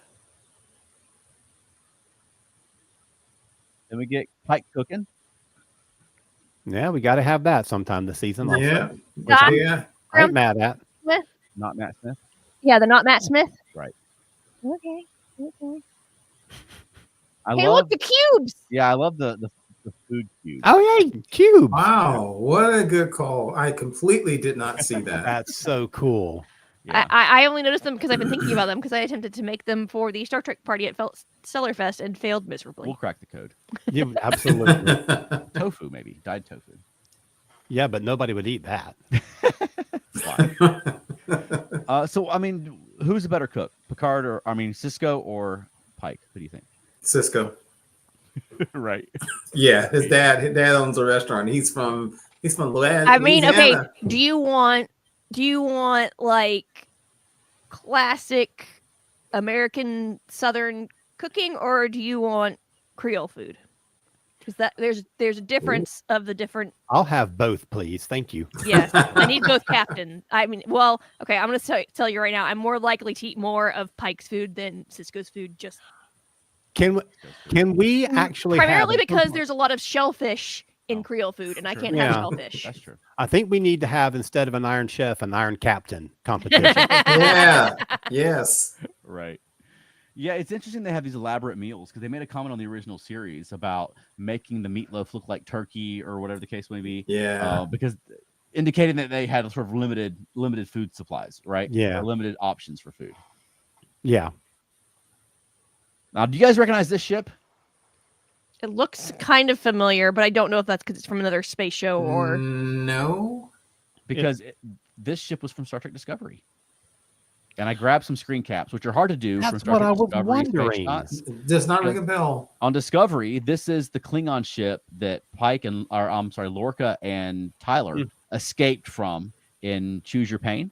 Then we get Pike cooking. Yeah, we got to have that sometime this season. Also. Yeah. I ain't mad at. Smith? Not Matt Smith. Yeah, the not Matt Smith. Right. Okay. Look, the cubes. Yeah, I love the food cube. Oh, yeah, cubes. Wow, what a good call. I completely did not see that. That's so cool. Yeah. I only noticed them because I've been thinking about them because I attempted to make them for the Star Trek party at Stellarfest and failed miserably. We'll crack the code. Yeah, absolutely. Tofu, maybe. Dyed tofu. Yeah, but nobody would eat that. So, I mean, who's a better cook? Picard Cisco or Pike? Who do you think? Cisco. Right. Yeah, his dad owns a restaurant. He's from Louisiana. I mean, okay, do you want like classic American Southern cooking, or do you want Creole food? Because there's a difference of the different. I'll have both, please. Thank you. Yes, I need both, Captain. I mean, well, okay, I'm going to tell you right now, I'm more likely to eat more of Pike's food than Cisco's food. Just can we actually primarily because there's a lot of shellfish in Creole food, and I can't have shellfish. That's true. I think we need to have, instead of an Iron Chef, an Iron Captain competition. Yeah. Yes. Right. Yeah, it's interesting they have these elaborate meals because they made a comment on the original series about making the meatloaf look like turkey or whatever the case may be. Yeah. Because indicating that they had sort of limited food supplies, right? Yeah. Or limited options for food. Yeah. Now, do you guys recognize this ship? It looks kind of familiar, but I don't know if that's because it's from another space show or no. Because this ship was from Star Trek Discovery. And I grabbed some screen caps, which are hard to do. That's from Star what Trek I was Discovery wondering. Does not ring a bell. On Discovery, this is the Klingon ship that Lorca and Tyler escaped from in Choose Your Pain.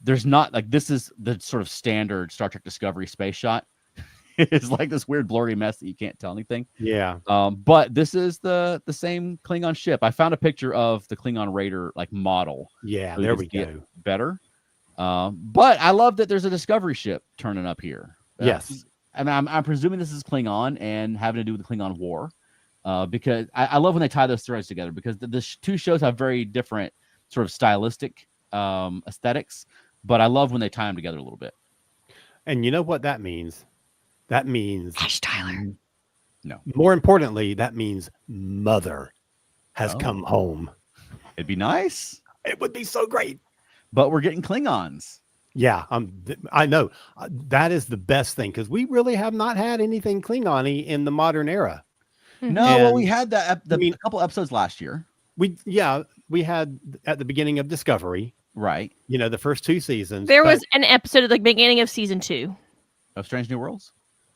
There's not like this is the sort of standard Star Trek Discovery space shot. It's like this weird blurry mess that you can't tell anything. Yeah. But this is the same Klingon ship. I found a picture of the Klingon Raider like model. Yeah, there we go. Better. But I love that there's a Discovery ship turning up here. Yes. And I'm presuming this is Klingon and having to do with the Klingon War. Because I love when they tie those threads together because the two shows have very different sort of stylistic aesthetics, but I love when they tie them together a little bit. And you know what that means? That means Ash Tyler. No, more importantly, that means Mother has Oh. come home. it'd be nice, It would be so great. but we're getting Klingons. Yeah, I know. That is the best thing because we really have not had anything Klingon-y in the modern era. No, well, we And, had that I mean- a couple episodes last year, We had at the beginning of Discovery, right? the first 2 seasons. There but- was an episode at the beginning of season 2. Of Strange New Worlds.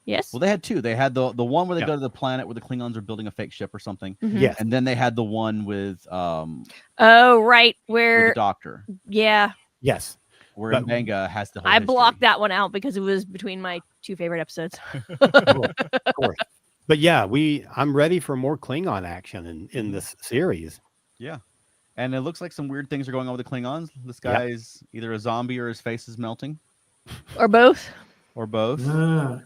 Yes. Well, they had 2. They had the one where they Yeah. go to the planet where the Klingons are building a fake ship or something, Mhm. Yes. and then they had the one with Oh, right. with Where, the Doctor, yeah, Yes. where But- M'Benga has the whole. I history. blocked that one out because it was between my 2 favorite episodes. Of course. But yeah, I'm ready for more Klingon action in this series. Yeah, and it looks like some weird things are going on with the Klingons. This Yep. guy's either a zombie or his face is melting, Or both. or both. Ah.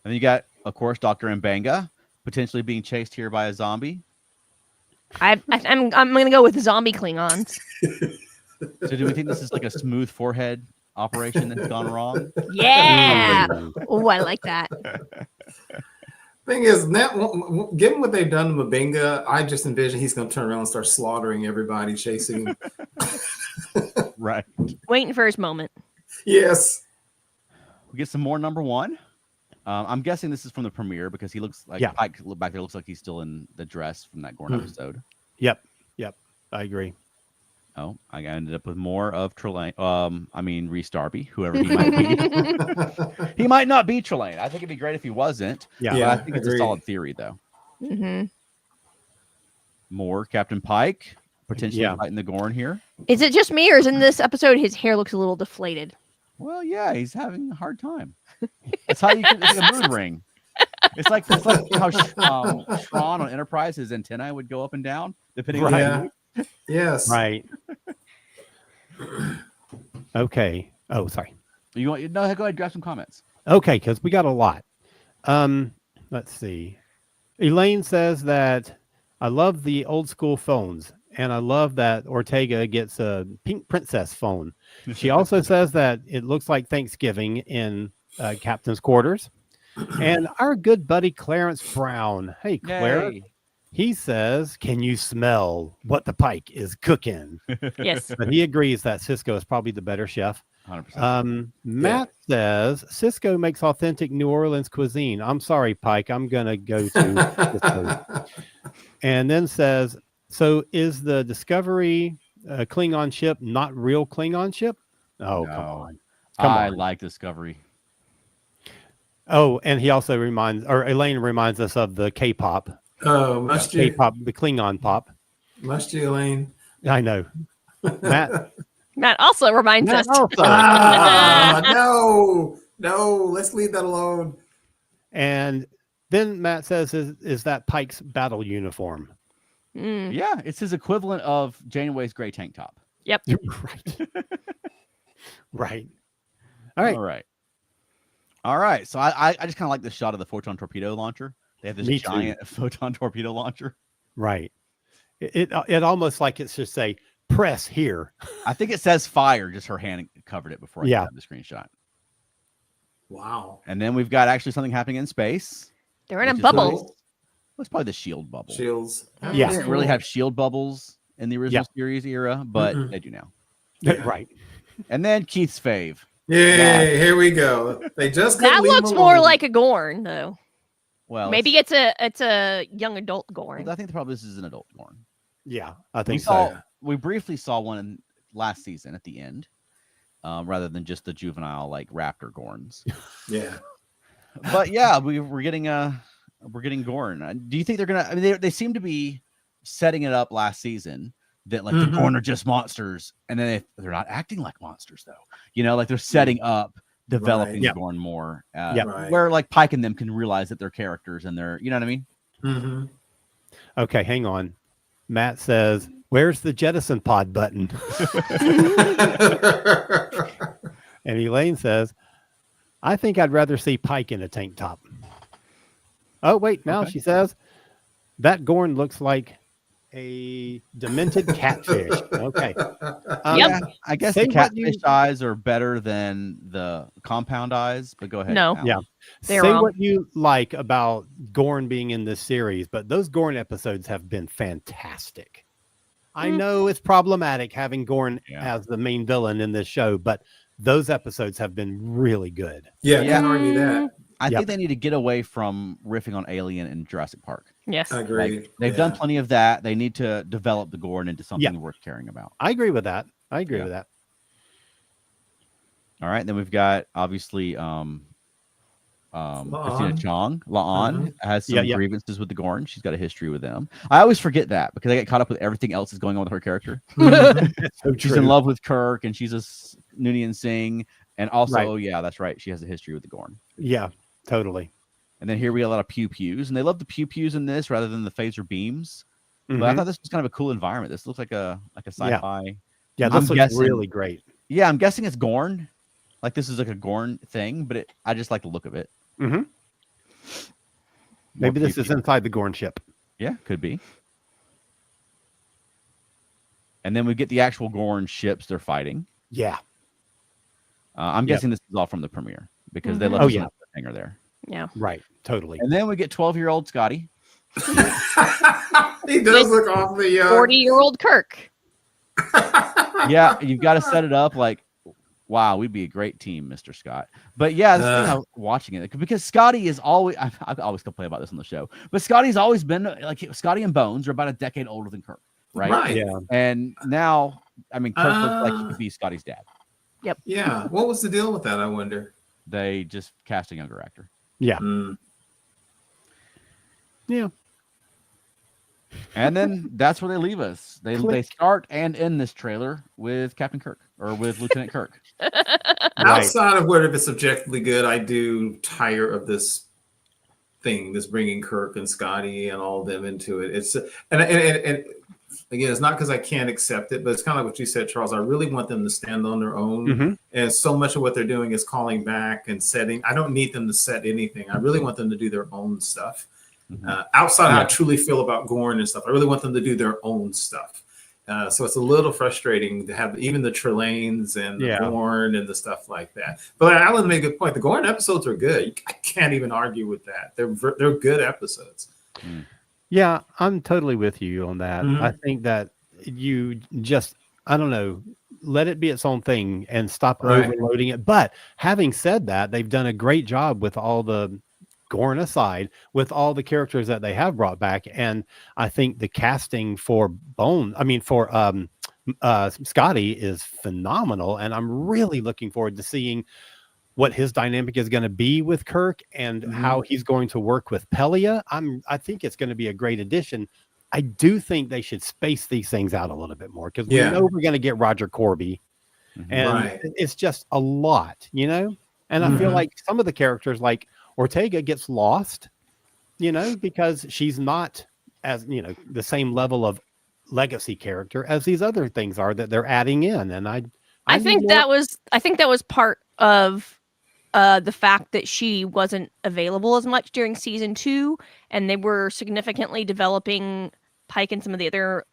And then you got, of course, Dr. M'Benga potentially being chased here by a zombie. I'm gonna go with zombie Klingons. So do we think this is like a smooth forehead operation that's gone wrong? Yeah. Mm. Oh, I like that. Thing is, given what they've done to M'Benga, I just envision he's going to turn around and start slaughtering everybody, chasing him. Right. Waiting for his moment. Yes. We get some more number 1. I'm guessing this is from the premiere because he looks like Yeah. Pike back there looks like he's still in the dress from that Gorn Hmm. episode. Yep. I agree. Oh, I ended up with more of Trelane. Reese Darby, whoever he might be. He might not be Trelane. I think it'd be great if he wasn't. Yeah. But Yeah. I think it's a agreed. solid theory, though. Hmm. More Captain Pike potentially Yeah. fighting the Gorn here. Is it just me, or is in this episode his hair looks a little deflated? Well, yeah, he's having a hard time. That's how you get it's like a moon ring. It's like how Tron on Enterprise, his antennae would go up and down depending on Yeah. Yes. Right. Okay. Oh, sorry. you want. No, go ahead, grab some comments. Okay, because we got a lot. Let's see. Elaine says that I love the old school phones, and I love that Ortega gets a pink princess phone. She also says that it looks like Thanksgiving in Captain's quarters. And our good buddy Clarence Brown. Hey, Claire. Yay. He says, "Can you smell what the Pike is cooking?" Yes. But he agrees that Cisco is probably the better chef. 100%. Matt says Cisco makes authentic New Orleans cuisine. I'm sorry, Pike. I'm gonna go to Cisco. And then says, so is the Discovery Klingon ship not real Klingon ship? Oh, come No. on. Come I on. like Discovery. Oh, and he also Elaine reminds us of the K-pop. Oh, must you? K-pop, the Klingon pop. Must you, Elaine? I know. Matt. Matt also reminds us. Ah, no, let's leave that alone. And then Matt says, is that Pike's battle uniform? Mm. Yeah, it's his equivalent of Janeway's gray tank top. Yep. Right. Right. All right. All right. So I just kind of like the shot of the photon torpedo launcher. They have this Me too. giant photon torpedo launcher. Right. It almost like it should say press here. I think it says fire. Just her hand covered it before I Yeah. grabbed the screenshot. Wow. And then we've got actually something happening in space. They're in a which is bubble. nice. Well, it's probably the shield bubble. Shields. Yeah. They didn't really have shield bubbles in the original series era, but Mm-mm. they do now. Yeah. Right. And then Keith's fave. Yay, here we go. They just couldn't That leave looks him more alone. like a Gorn, though. Well, Maybe it's a young adult Gorn. I think the problem is this is an adult Gorn. Yeah, I We think saw so. we briefly saw one last season at the end, rather than just the juvenile like raptor Gorns. Yeah. But yeah, we're getting Gorn. Do you think they're gonna? I mean, they seem to be setting it up last season that like the Mhm. Gorn are just monsters, and then they're not acting like monsters though. You know, like they're setting up developing Right. the Yeah. Gorn more. Yeah. Right. Where like Pike and them can realize that they're characters and they're, you know what I mean? Mm-hmm. Okay, hang on. Matt says, "Where's the jettison pod button?" And Elaine says, "I think I'd rather see Pike in a tank top." Oh, wait, now Okay. she says, "That Gorn looks like a demented catfish. Okay. Yeah, I guess say the what you- catfish eyes are better than the compound eyes, but go ahead. No. Alan. Yeah. They're Say wrong. what you like about Gorn being in this series, but those Gorn episodes have been fantastic. I know it's problematic having Gorn as the main villain in this show, but those episodes have been really good. Yeah, Yeah. can't argue that. I think they need to get away from riffing on Alien and Jurassic Park. Yes. I agree. Like, they've done plenty of that. They need to develop the Gorn into something worth caring about. I agree with that. I agree with that. All right, then we've got obviously Christina Chong. La'an has some grievances with the Gorn. She's got a history with them. I always forget that because I get caught up with everything else that's going on with her character. So she's in love with Kirk, and she's a Noonien Singh, and also, yeah, that's right, she has a history with the Gorn. Yeah, totally. And then here we got a lot of pew-pews, and they love the pew-pews in this rather than the phaser beams. But I thought this was kind of a cool environment. This looks like a sci-fi. Yeah, this looks really great. Yeah, I'm guessing it's Gorn. Like this is like a Gorn thing, but I just like the look of it. Maybe this is inside the Gorn ship. Yeah, could be. And then we get the actual Gorn ships they're fighting. Yeah. I'm guessing this is all from the premiere because they left the hanger there. Yeah. Right. Totally. And then we get 12-year-old Scotty. He does look awfully young. 40-year-old Kirk. Yeah, you've got to set it up like, wow, we'd be a great team, Mr. Scott. But yeah, this thing, I'm watching it because Scotty is always, I always complain about this on the show, but Scotty's always been like, Scotty and Bones are about a decade older than Kirk, right? Yeah. And now, I mean, Kirk looks like he could be Scotty's dad. Yep. Yeah. What was the deal with that, I wonder? They just cast a younger actor. Yeah. Yeah. And then that's where they leave us. They start and end this trailer with Captain Kirk or with Lieutenant Kirk. Outside of whether it's subjectively good, I do tire of this thing, this bringing Kirk and Scotty and all of them into it. It's and again, it's not because I can't accept it, but it's kind of like what you said, Charles. I really want them to stand on their own. And so much of what they're doing is calling back and setting. I don't need them to set anything. I really want them to do their own stuff. Outside how I truly feel about Gorn and stuff, I really want them to do their own stuff. So it's a little frustrating to have even the Trelanes and the Gorn and the stuff like that. But Alan made a good point. The Gorn episodes are good. I can't even argue with that. They're good episodes. Yeah, I'm totally with you on that. I think that you just, I don't know, let it be its own thing and stop overloading it. But having said that, they've done a great job with all the Gorn aside, with all the characters that they have brought back. And I think the casting for Scotty is phenomenal. And I'm really looking forward to seeing what his dynamic is going to be with Kirk and how he's going to work with Pelia. I think it's going to be a great addition. I do think they should space these things out a little bit more because we know we're going to get Roger Corby. And it's just a lot, you know? And I feel like some of the characters like Ortega gets lost, you know, because she's not as, you know, the same level of legacy character as these other things are that they're adding in. And I think that was part of the fact that she wasn't available as much during season 2, and they were significantly developing Pike and some of the other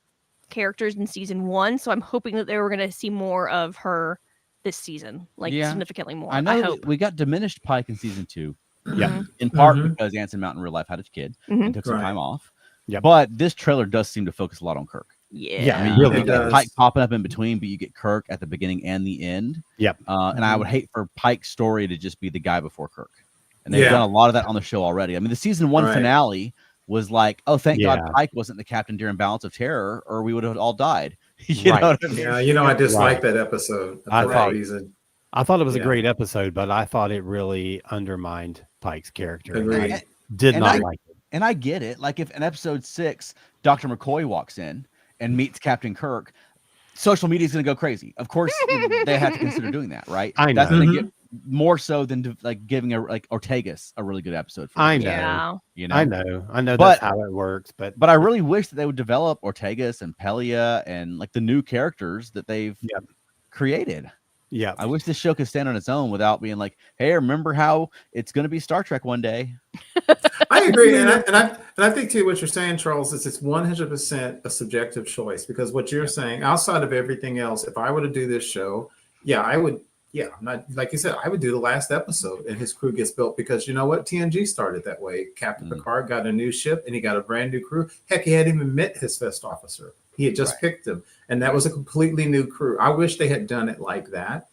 characters in season 1. So I'm hoping that they were going to see more of her this season, like significantly more. I hope we got diminished Pike in season 2. Yeah, in part because Anson Mount in real life had a kid and took some time off. Yeah, but this trailer does seem to focus a lot on Kirk. Yeah, I mean, you get Pike popping up in between, but you get Kirk at the beginning and the end. Yep. And I would hate for Pike's story to just be the guy before Kirk. And they've done a lot of that on the show already. I mean, the season 1 finale was like, oh, thank God Pike wasn't the captain during Balance of Terror, or we would have all died. You know what I mean? Yeah, you know, I disliked that episode for that reason. I thought it was a great episode, but I thought it really undermined Pike's character. I did not like it. And I get it. Like if in episode 6, Dr. McCoy walks in and meets Captain Kirk, social media is going to go crazy. Of course, they have to consider doing that, right? I know. That's going to get more so than like giving Ortega's a really good episode. For I me. know. Yeah. You know. I know that's how it works, but I really wish that they would develop Ortega's and Pelia and like the new characters that they've created. Yeah. I wish this show could stand on its own without being like, hey, remember how it's going to be Star Trek one day? I agree, and I think too what you're saying, Charles, is it's 100% a subjective choice, because what you're saying, outside of everything else, if I were to do this show, yeah, I would. Yeah, not like you said, I would do the last episode and his crew gets built, because you know what? TNG started that way. Captain Picard got a new ship and he got a brand new crew. Heck, he hadn't even met his first officer. He had just picked him, and that was a completely new crew. I wish they had done it like that,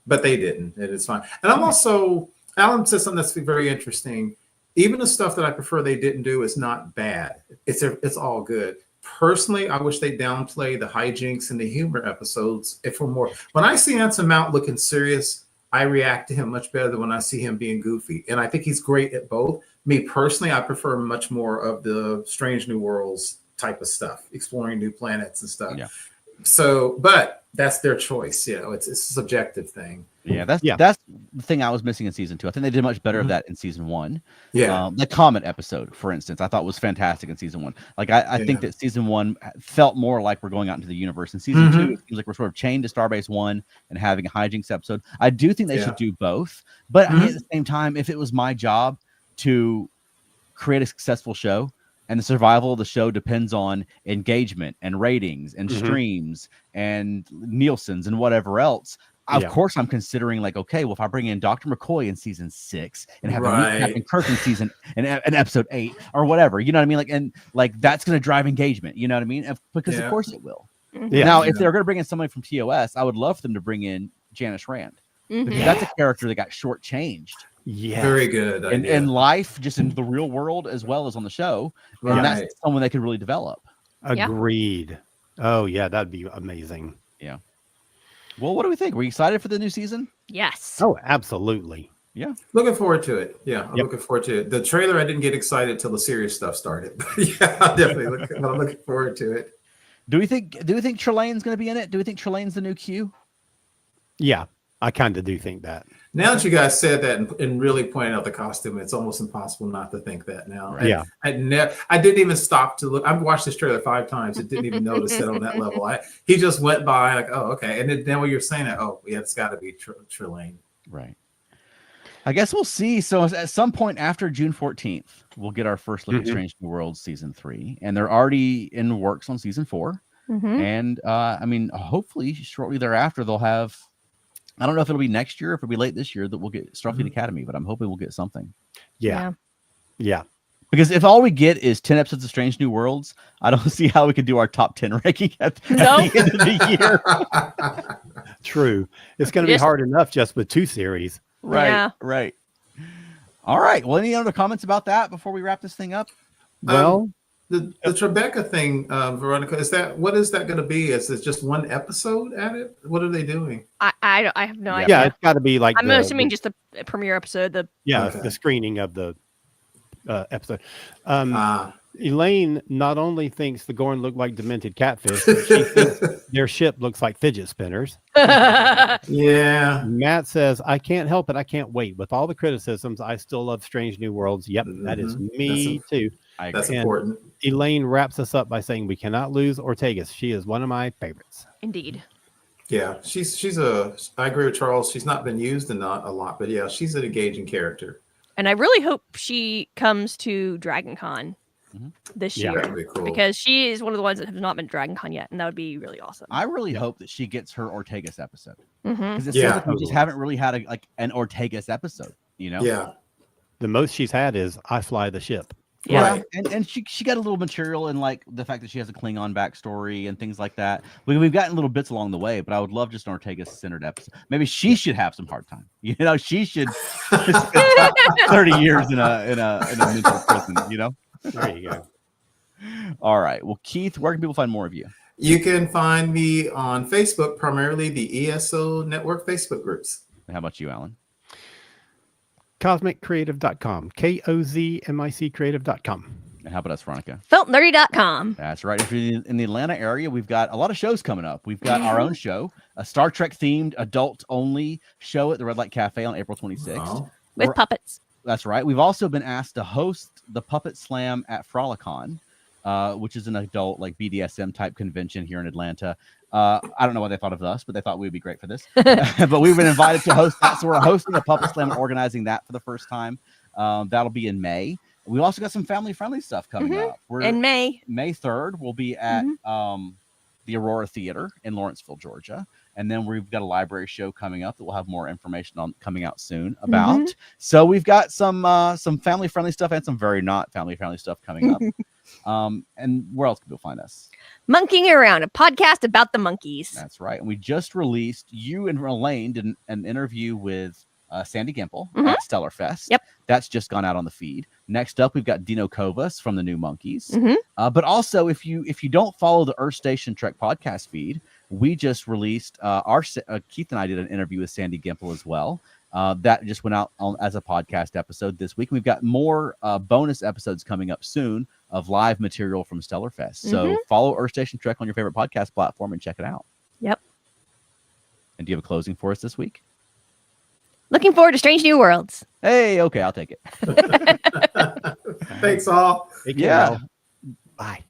but they didn't. And it's fine. And I'm also, Alan said something that's very interesting. Even the stuff that I prefer they didn't do is not bad. It's all good. Personally, I wish they downplay the hijinks and the humor episodes for more. When I see Anson Mount looking serious, I react to him much better than when I see him being goofy. And I think he's great at both. Me personally, I prefer much more of the Strange New Worlds type of stuff, exploring new planets and stuff. Yeah. So, but that's their choice. You know, it's a subjective thing. Yeah, that's the thing I was missing in season 2. I think they did much better of that in season 1. Yeah, the Comet episode, for instance, I thought was fantastic in season 1. Like I think that season 1 felt more like we're going out into the universe. In season 2, it seems like we're sort of chained to Starbase 1 and having a hijinks episode. I do think they should do both, but at the same time, if it was my job to create a successful show, and the survival of the show depends on engagement and ratings and streams and Nielsen's and whatever else. Of course, I'm considering like, okay, well, if I bring in Dr. McCoy in season 6 and have Captain Kirk in season in episode 8 or whatever, you know what I mean? Like, and like that's going to drive engagement. You know what I mean? Because of course it will. Now, if they're going to bring in somebody from TOS, I would love for them to bring in Janice Rand, because that's a character that got shortchanged. Yeah, very good. In life, just in the real world as well as on the show, and that's someone they could really develop. Agreed. Oh yeah, that'd be amazing. Yeah. Well, what do we think? Were you excited for the new season? Yes. Oh, absolutely. Yeah. Looking forward to it. Yeah, I'm looking forward to it. The trailer, I didn't get excited till the serious stuff started. But yeah, I'm looking forward to it. Do we think Trelane's going to be in it? Do we think Trelane's the new Q? Yeah, I kind of do think that. Now that you guys said that and really pointed out the costume, it's almost impossible not to think that now. Right. Yeah. I didn't even stop to look. I've watched this trailer 5 times. It didn't even notice it on that level. He just went by like, oh, okay. And then when you're saying that, oh, yeah, it's got to be Trelane. Right. I guess we'll see. So at some point after June 14th, we'll get our first look at Strange New Worlds season 3. And they're already in works on season 4. And I mean, hopefully shortly thereafter, they'll have, I don't know if it'll be next year, if it'll be late this year, that we'll get Starfleet Academy, but I'm hoping we'll get something. Yeah. Because if all we get is 10 episodes of Strange New Worlds, I don't see how we could do our top 10 ranking at the end of the year. True. It's going to be hard enough just with 2 series. Right. All right. Well, any other comments about that before we wrap this thing up? Well, the Tribeca thing, Veronica, what is that going to be? Is it just 1 episode at it? What are they doing? I have no idea. Yeah, it's got to be like I'm assuming just the premiere episode. The screening of the episode. Elaine not only thinks the Gorn look like demented catfish, but she thinks their ship looks like fidget spinners. Yeah. Matt says, I can't help it. I can't wait. With all the criticisms, I still love Strange New Worlds. Yep, that is me too. That's important. Elaine wraps us up by saying, we cannot lose Ortegas. She is one of my favorites. Indeed. Yeah, I agree with Charles. She's not been used a lot, but yeah, she's an engaging character. And I really hope she comes to Dragon Con this year. That'd be cool. Because she is one of the ones that have not been to Dragon Con yet, and that would be really awesome. I really hope that she gets her Ortegas episode. Because it seems like we just haven't really had an Ortegas episode, you know? Yeah. The most she's had is I fly the ship. Yeah, right. And she got a little material in like the fact that she has a Klingon backstory and things like that. We've gotten little bits along the way, but I would love just an Ortega-centered episode. Maybe she should have some hard time. You know, she should 30 years in a mental prison. You know, there you go. All right. Well, Keith, where can people find more of you? You can find me on Facebook, primarily the ESO Network Facebook groups. And how about you, Alan? CosmicCreative.com. KOZMIC Creative.com. And how about us, Veronica? FeltNerdy.com. That's right. If you're in the Atlanta area, we've got a lot of shows coming up. We've got our own show, a Star Trek themed adult only show at the Red Light Cafe on April 26th. Wow. With puppets. That's right. We've also been asked to host the Puppet Slam at Frolicon. which is an adult like BDSM type convention here in Atlanta. I don't know why they thought of us, but they thought we would be great for this. But we've been invited to host that, so we're hosting a puppet slam and organizing that for the first time. That'll be in May. We also got some family-friendly stuff coming up. In May 3rd, we'll be at the Aurora Theater in Lawrenceville, Georgia. And then we've got a library show coming up that we'll have more information on coming out soon about. So we've got some family-friendly stuff and some very not family-friendly stuff coming up. And where else can people find us? Monkeying Around, a podcast about the monkeys. That's right. And we just released, you and Elaine did an interview with Sandy Gimple at Stellar Fest. Yep. That's just gone out on the feed. Next up, we've got Dino Kovas from the New Monkeys. But also, if you don't follow the Earth Station Trek podcast feed, we just released Keith and I did an interview with Sandy Gimple as well. That just went out as a podcast episode this week. We've got more bonus episodes coming up soon of live material from Stellar Fest. So follow Earth Station Trek on your favorite podcast platform and check it out. Yep. And do you have a closing for us this week? Looking forward to Strange New Worlds. Hey, okay, I'll take it. Thanks all. Take care. Bye.